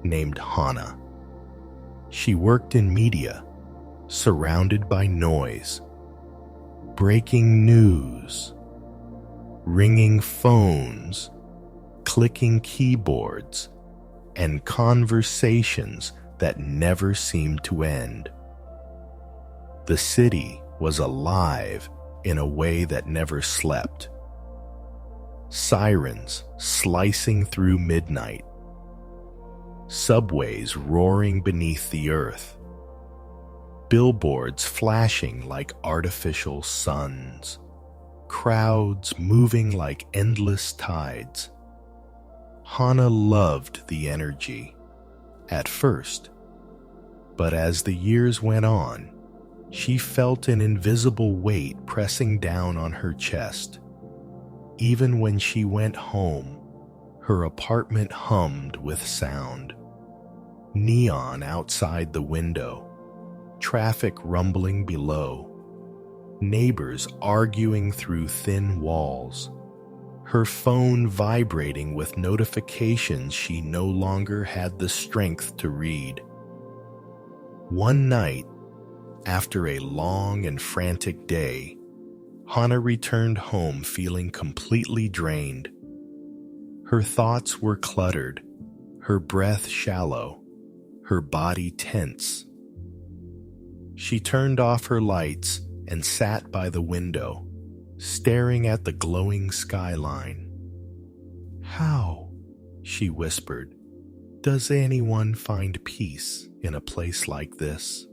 named Hannah. She worked in media, surrounded by noise, breaking news, ringing phones, clicking keyboards, and conversations that never seemed to end. The city was alive in a way that never slept. Sirens slicing through midnight, subways roaring beneath the earth, billboards flashing like artificial suns, crowds moving like endless tides. Hannah loved the energy at first, but as the years went on, she felt an invisible weight pressing down on her chest. Even when she went home, her apartment hummed with sound. Neon outside the window, traffic rumbling below, neighbors arguing through thin walls, her phone vibrating with notifications she no longer had the strength to read. One night, after a long and frantic day, Hannah returned home feeling completely drained. Her thoughts were cluttered, her breath shallow, her body tense. She turned off her lights and sat by the window, staring at the glowing skyline. "How," she whispered, "does anyone find peace in a place like this?"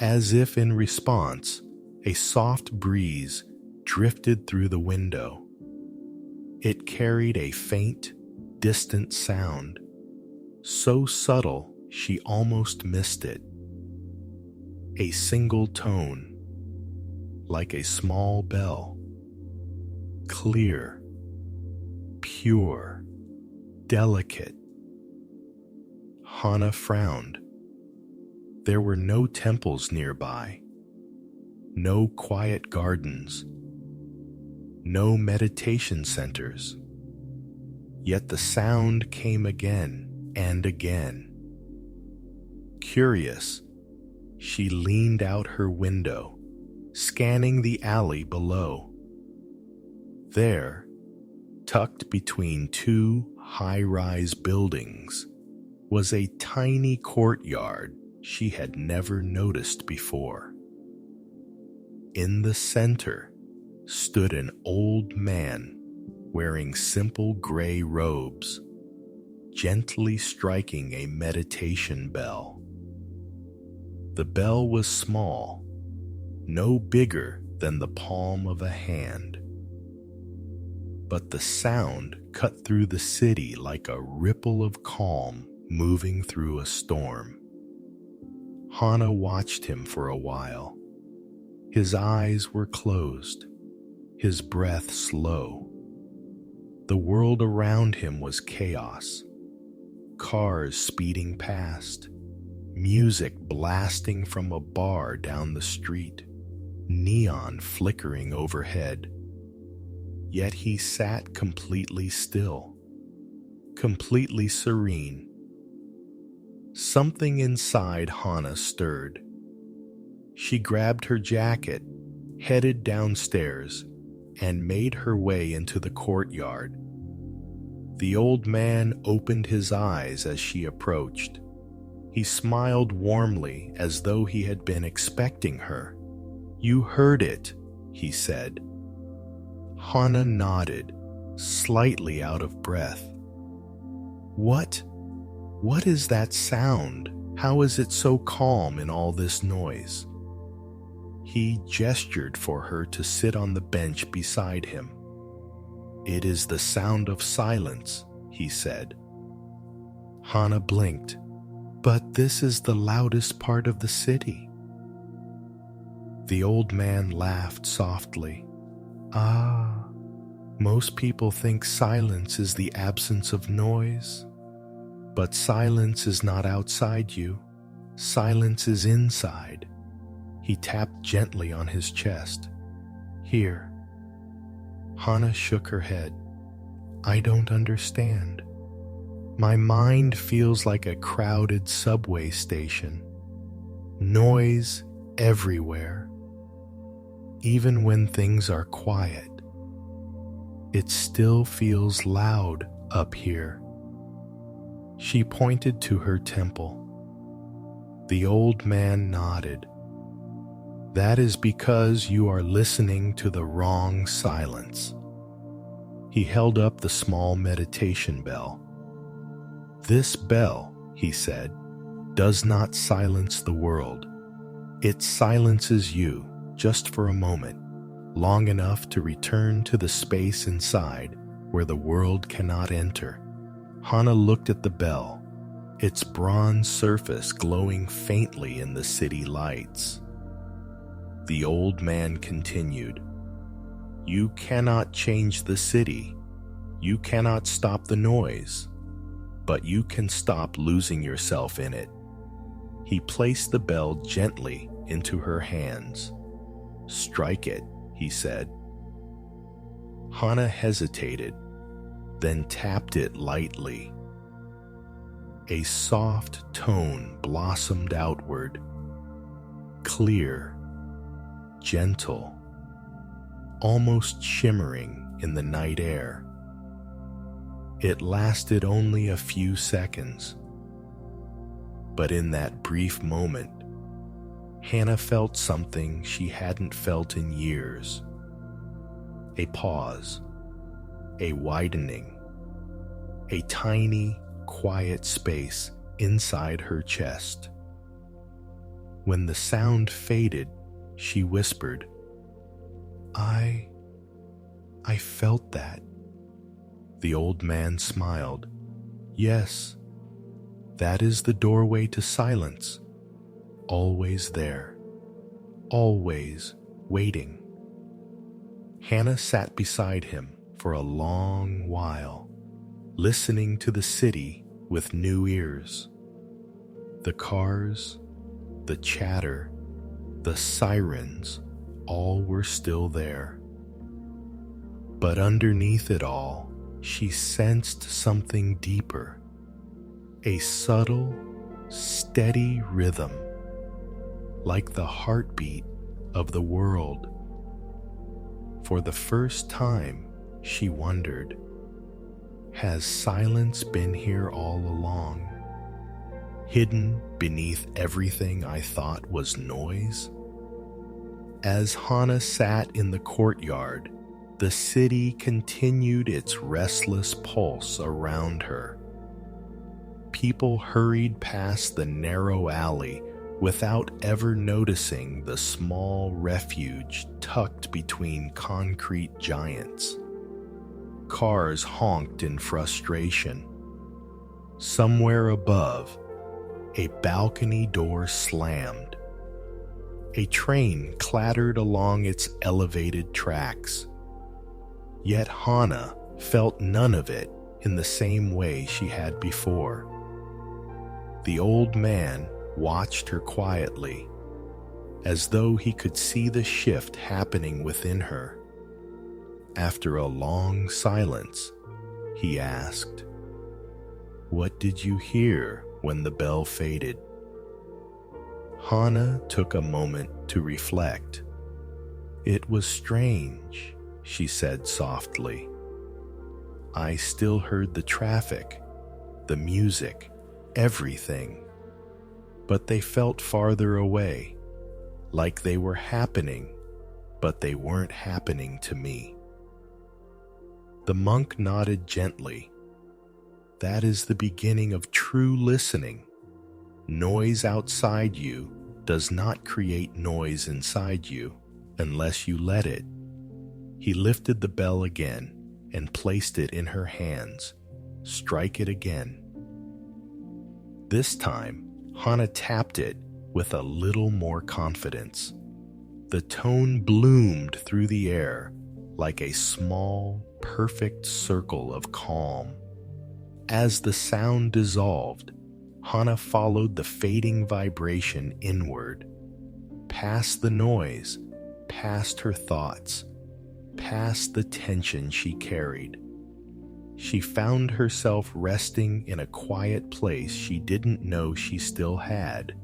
As if in response, a soft breeze drifted through the window. It carried a faint, distant sound, so subtle she almost missed it. A single tone, like a small bell, clear, pure, delicate. Hannah frowned. There were no temples nearby, no quiet gardens, no meditation centers. Yet the sound came again and again. Curious, she leaned out her window, scanning the alley below. There, tucked between two high-rise buildings, was a tiny courtyard she had never noticed before. In the center stood an old man wearing simple gray robes, gently striking a meditation bell. The bell was small, no bigger than the palm of a hand. But the sound cut through the city like a ripple of calm moving through a storm. Hana watched him for a while. His eyes were closed, his breath slow. The world around him was chaos. Cars speeding past, music blasting from a bar down the street, neon flickering overhead. Yet he sat completely still, completely serene. Something inside Hana stirred. She grabbed her jacket, headed downstairs, and made her way into the courtyard. The old man opened his eyes as she approached. He smiled warmly as though he had been expecting her. "You heard it," he said. Hana nodded, slightly out of breath. What is that sound? How is it so calm in all this noise?" He gestured for her to sit on the bench beside him. "It is the sound of silence," he said. Hana blinked. "But this is the loudest part of the city." The old man laughed softly. "Ah, most people think silence is the absence of noise. But silence is not outside you. Silence is inside." He tapped gently on his chest. "Here." Hana shook her head. "I don't understand. My mind feels like a crowded subway station. Noise everywhere. Even when things are quiet, it still feels loud up here." She pointed to her temple. The old man nodded. "That is because you are listening to the wrong silence." He held up the small meditation bell. "This bell," he said, "does not silence the world. It silences you just for a moment, long enough to return to the space inside where the world cannot enter." Hana looked at the bell, its bronze surface glowing faintly in the city lights. The old man continued, "You cannot change the city. You cannot stop the noise, but you can stop losing yourself in it." He placed the bell gently into her hands. "Strike it," he said. Hana hesitated, then tapped it lightly. A soft tone blossomed outward, clear, gentle, almost shimmering in the night air. It lasted only a few seconds, but in that brief moment, Hana felt something she hadn't felt in years. A pause, a widening, a tiny, quiet space inside her chest. When the sound faded, she whispered, I felt that." The old man smiled. "Yes, that is the doorway to silence. Always there, always waiting." Hana sat beside him for a long while, listening to the city with new ears. The cars, the chatter, the sirens, all were still there. But underneath it all, she sensed something deeper, a subtle, steady rhythm, like the heartbeat of the world. For the first time, she wondered, has silence been here all along, hidden beneath everything I thought was noise? As Hana sat in the courtyard, the city continued its restless pulse around her. People hurried past the narrow alley without ever noticing the small refuge tucked between concrete giants. Cars honked in frustration. Somewhere above, a balcony door slammed. A train clattered along its elevated tracks. Yet Hana felt none of it in the same way she had before. The old man watched her quietly, as though he could see the shift happening within her. After a long silence, he asked, "What did you hear when the bell faded?" Hana took a moment to reflect. "It was strange," she said softly. "I still heard the traffic, the music, everything. But they felt farther away, like they were happening, but they weren't happening to me." The monk nodded gently. "That is the beginning of true listening. Noise outside you does not create noise inside you unless you let it." He lifted the bell again and placed it in her hands. "Strike it again." This time, Hana tapped it with a little more confidence. The tone bloomed through the air like a small, perfect circle of calm. As the sound dissolved, Hana followed the fading vibration inward, past the noise, past her thoughts, past the tension she carried. She found herself resting in a quiet place she didn't know she still had,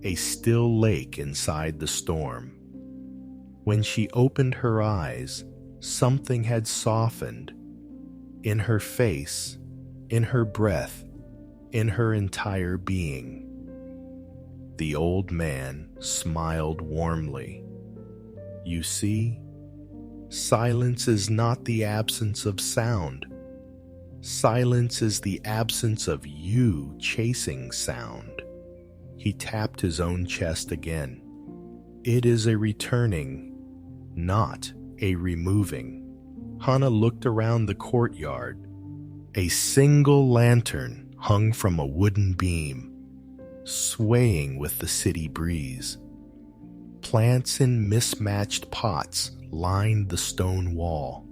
a still lake inside the storm. When she opened her eyes, something had softened in her face, in her breath, in her entire being. The old man smiled warmly. "You see, silence is not the absence of sound. Silence is the absence of you chasing sound." He tapped his own chest again. "It is a returning, not a removing." Hana looked around the courtyard. A single lantern hung from a wooden beam, swaying with the city breeze. Plants in mismatched pots lined the stone wall,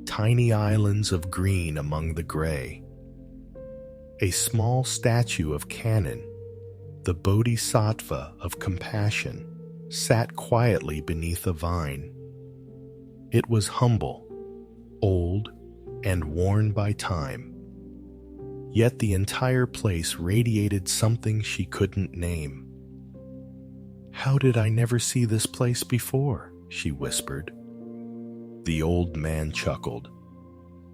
tiny islands of green among the gray. A small statue of Kannon, the Bodhisattva of compassion, sat quietly beneath a vine. It was humble, old, and worn by time. Yet the entire place radiated something she couldn't name. "How did I never see this place before?" she whispered. The old man chuckled.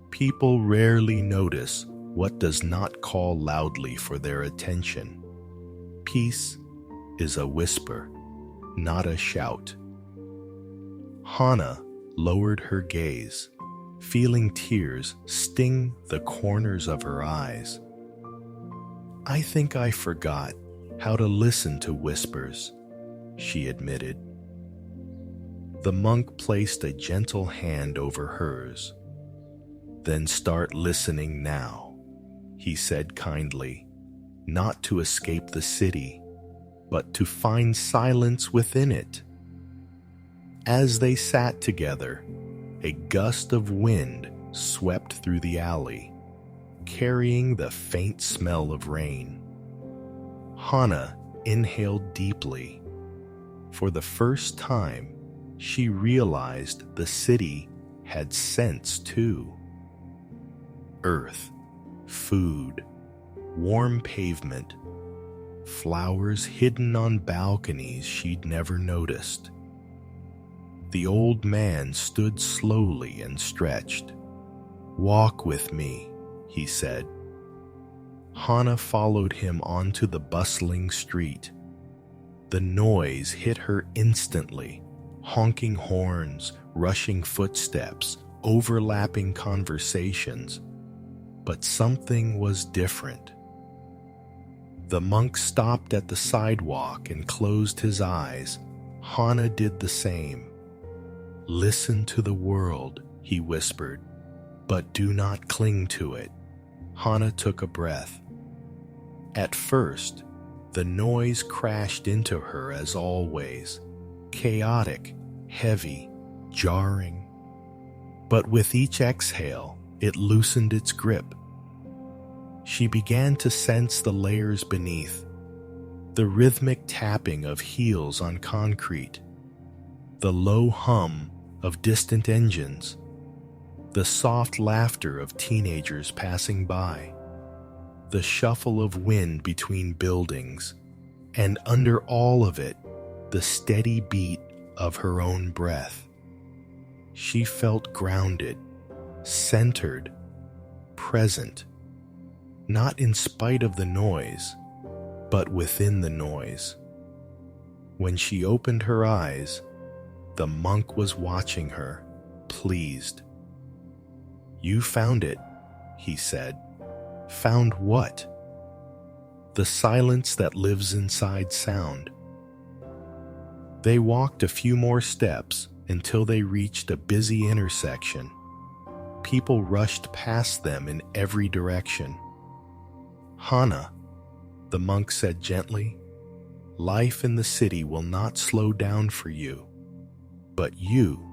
"People rarely notice what does not call loudly for their attention. Peace is a whisper, not a shout." Hana lowered her gaze, feeling tears sting the corners of her eyes. "I think I forgot how to listen to whispers," she admitted. The monk placed a gentle hand over hers. "Then start listening now," he said kindly, "not to escape the city, but to find silence within it." As they sat together, a gust of wind swept through the alley, carrying the faint smell of rain. Hana inhaled deeply. For the first time, she realized the city had scents too. Earth, food, warm pavement, flowers hidden on balconies she'd never noticed. The old man stood slowly and stretched. "Walk with me," he said. Hana followed him onto the bustling street. The noise hit her instantly. Honking horns, rushing footsteps, overlapping conversations. But something was different. The monk stopped at the sidewalk and closed his eyes. Hana did the same. "Listen to the world," he whispered, "but do not cling to it." Hana took a breath. At first, the noise crashed into her as always, chaotic, heavy, jarring. But with each exhale, it loosened its grip. She began to sense the layers beneath, the rhythmic tapping of heels on concrete, the low hum of distant engines, the soft laughter of teenagers passing by, the shuffle of wind between buildings, and under all of it, the steady beat of her own breath. She felt grounded, centered, present, not in spite of the noise, but within the noise. When she opened her eyes, the monk was watching her, pleased. "You found it," he said. "Found what?" "The silence that lives inside sound." They walked a few more steps until they reached a busy intersection. People rushed past them in every direction. "Hana," the monk said gently, "life in the city will not slow down for you, but you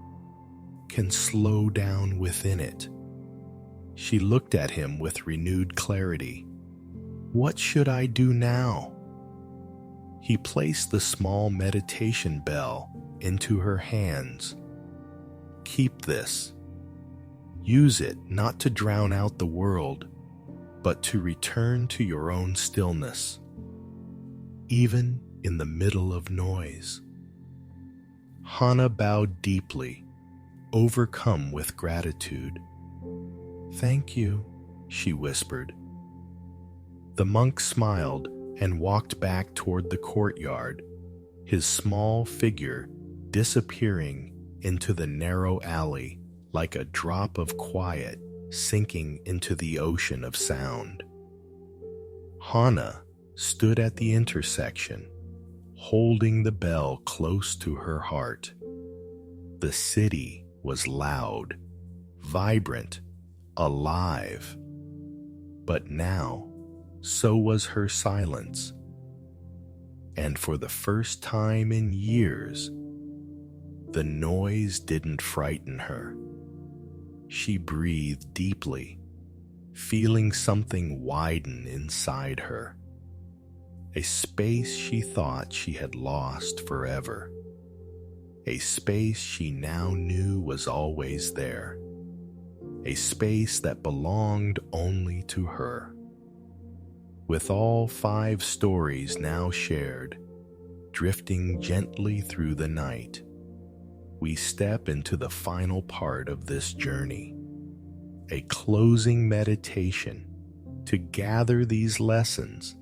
can slow down within it." She looked at him with renewed clarity. "What should I do now?" He placed the small meditation bell into her hands. "Keep this. Use it not to drown out the world, but to return to your own stillness, even in the middle of noise." Hana bowed deeply, overcome with gratitude. "Thank you," she whispered. The monk smiled and walked back toward the courtyard, his small figure disappearing into the narrow alley like a drop of quiet sinking into the ocean of sound. Hana stood at the intersection, holding the bell close to her heart. The city was loud, vibrant, alive. But now, so was her silence. And for the first time in years, the noise didn't frighten her. She breathed deeply, feeling something widen inside her. A space she thought she had lost forever. A space she now knew was always there. A space that belonged only to her. With all 5 stories now shared, drifting gently through the night, we step into the final part of this journey, a closing meditation to gather these lessons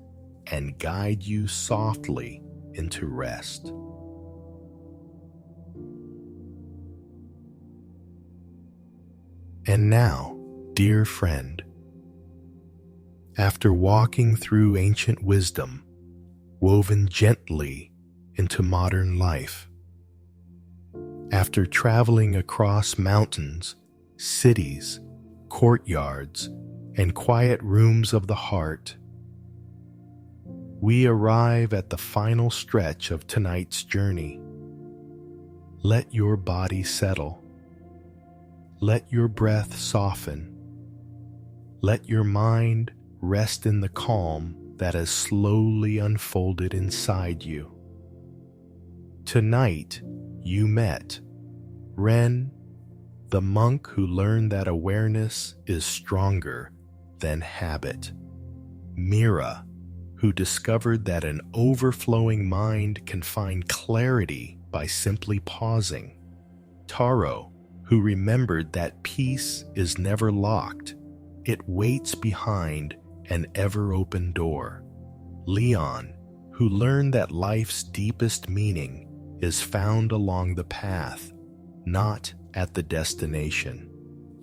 and guide you softly into rest. And now, dear friend, after walking through ancient wisdom woven gently into modern life, after traveling across mountains, cities, courtyards, and quiet rooms of the heart, we arrive at the final stretch of tonight's journey. Let your body settle. Let your breath soften. Let your mind rest in the calm that has slowly unfolded inside you. Tonight, you met Ren, the monk who learned that awareness is stronger than habit. Mira, who discovered that an overflowing mind can find clarity by simply pausing. Taro, who remembered that peace is never locked. It waits behind an ever-open door. Leon, who learned that life's deepest meaning is found along the path, not at the destination.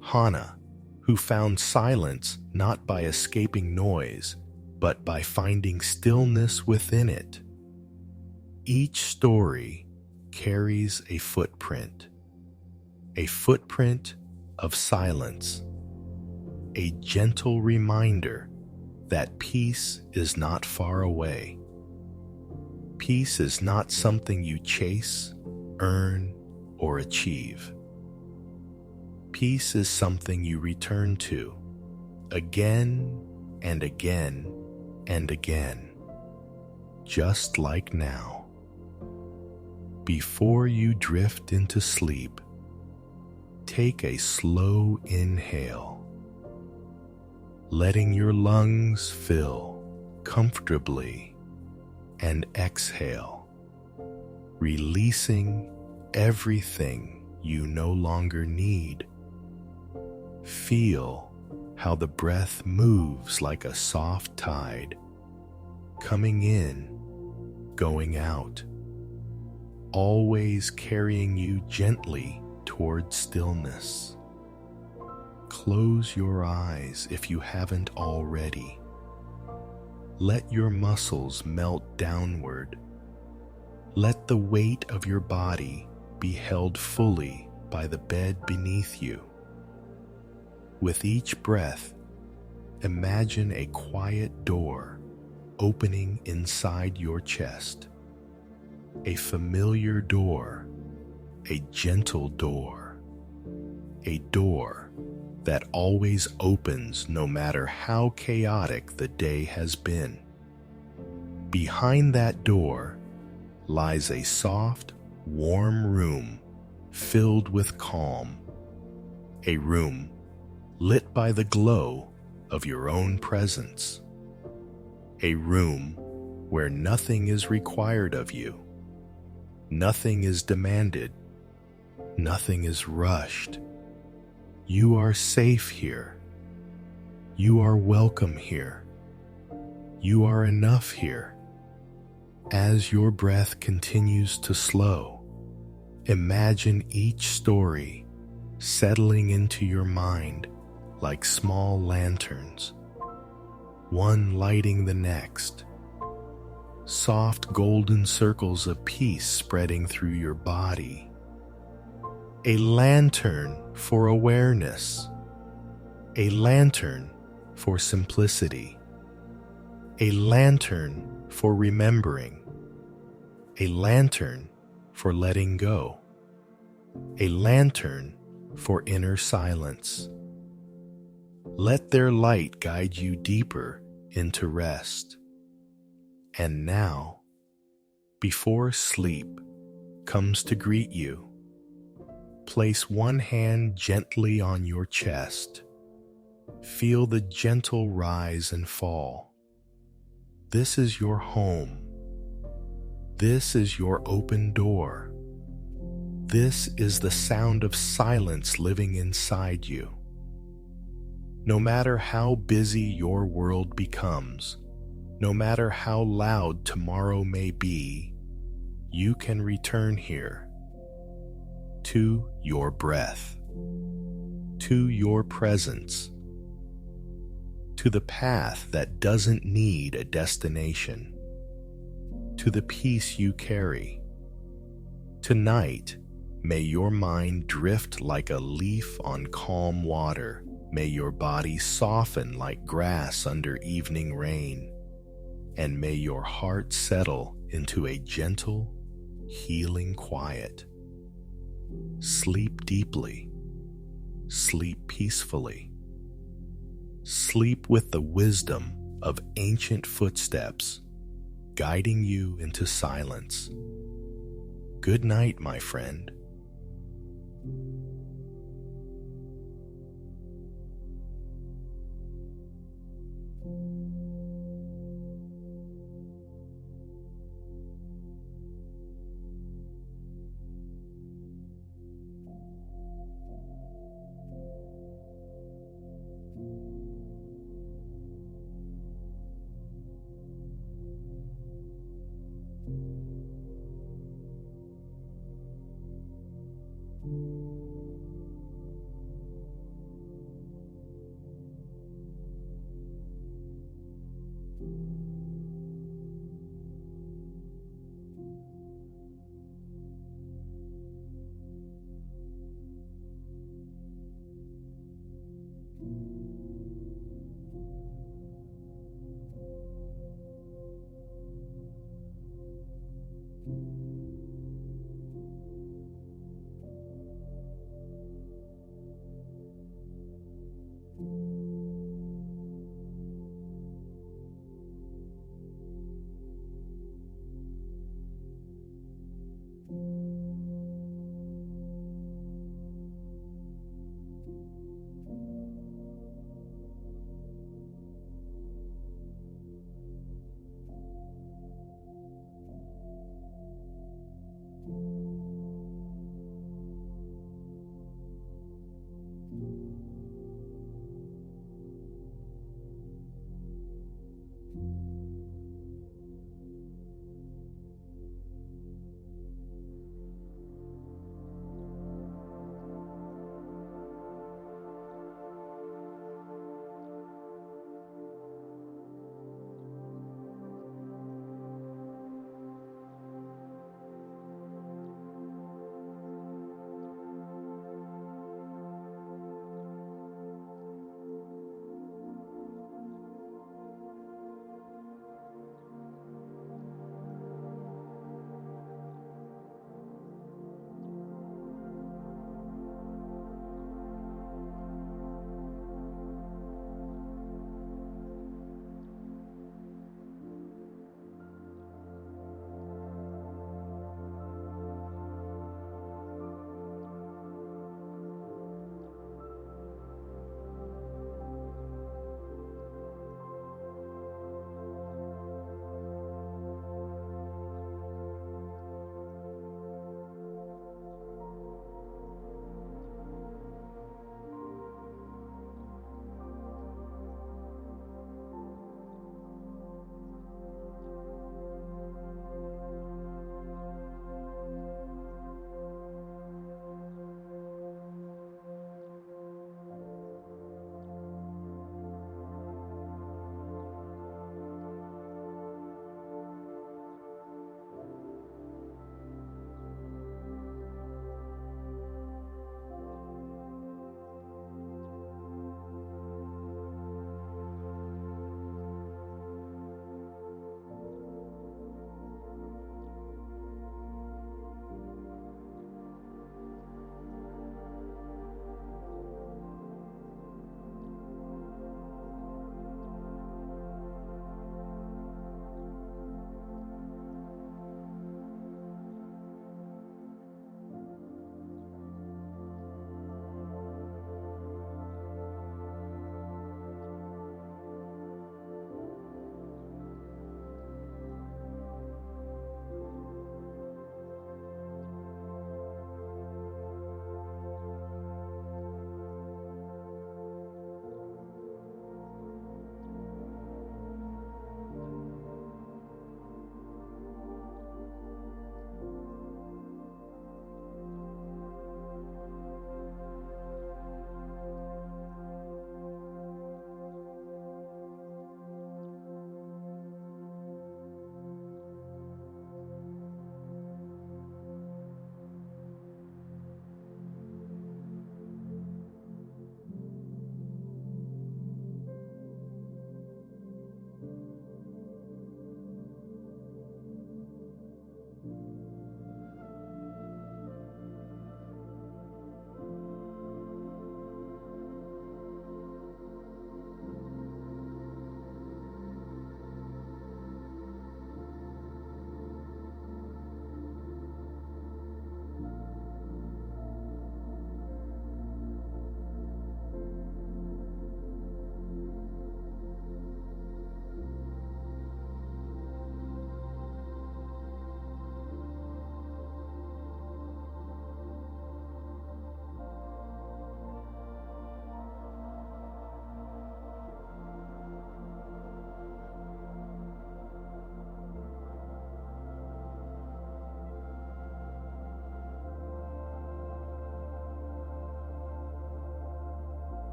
Hana, who found silence not by escaping noise, but by finding stillness within it. Each story carries a footprint of silence, a gentle reminder that peace is not far away. Peace is not something you chase, earn, or achieve. Peace is something you return to again and again and again, just like now. Before you drift into sleep, take a slow inhale, letting your lungs fill comfortably, and exhale, releasing everything you no longer need. Feel how the breath moves like a soft tide, coming in, going out, always carrying you gently toward stillness. Close your eyes if you haven't already. Let your muscles melt downward. Let the weight of your body be held fully by the bed beneath you. With each breath, imagine a quiet door opening inside your chest. A familiar door, a gentle door, a door that always opens no matter how chaotic the day has been. Behind that door lies a soft, warm room filled with calm, a room lit by the glow of your own presence, a room where nothing is required of you, nothing is demanded, nothing is rushed. You are safe here. You are welcome here. You are enough here. As your breath continues to slow, imagine each story settling into your mind like small lanterns, one lighting the next. Soft golden circles of peace spreading through your body. A lantern for awareness, a lantern for simplicity, a lantern for remembering, a lantern for letting go, a lantern for inner silence. Let their light guide you deeper into rest. And now, before sleep comes to greet you, place one hand gently on your chest. Feel the gentle rise and fall. This is your home. This is your open door. This is the sound of silence living inside you. No matter how busy your world becomes, no matter how loud tomorrow may be, you can return here to your breath, to your presence, to the path that doesn't need a destination, to the peace you carry. Tonight, may your mind drift like a leaf on calm water. May your body soften like grass under evening rain. And may your heart settle into a gentle, healing quiet. Sleep deeply. Sleep peacefully. Sleep with the wisdom of ancient footsteps guiding you into silence. Good night, my friend.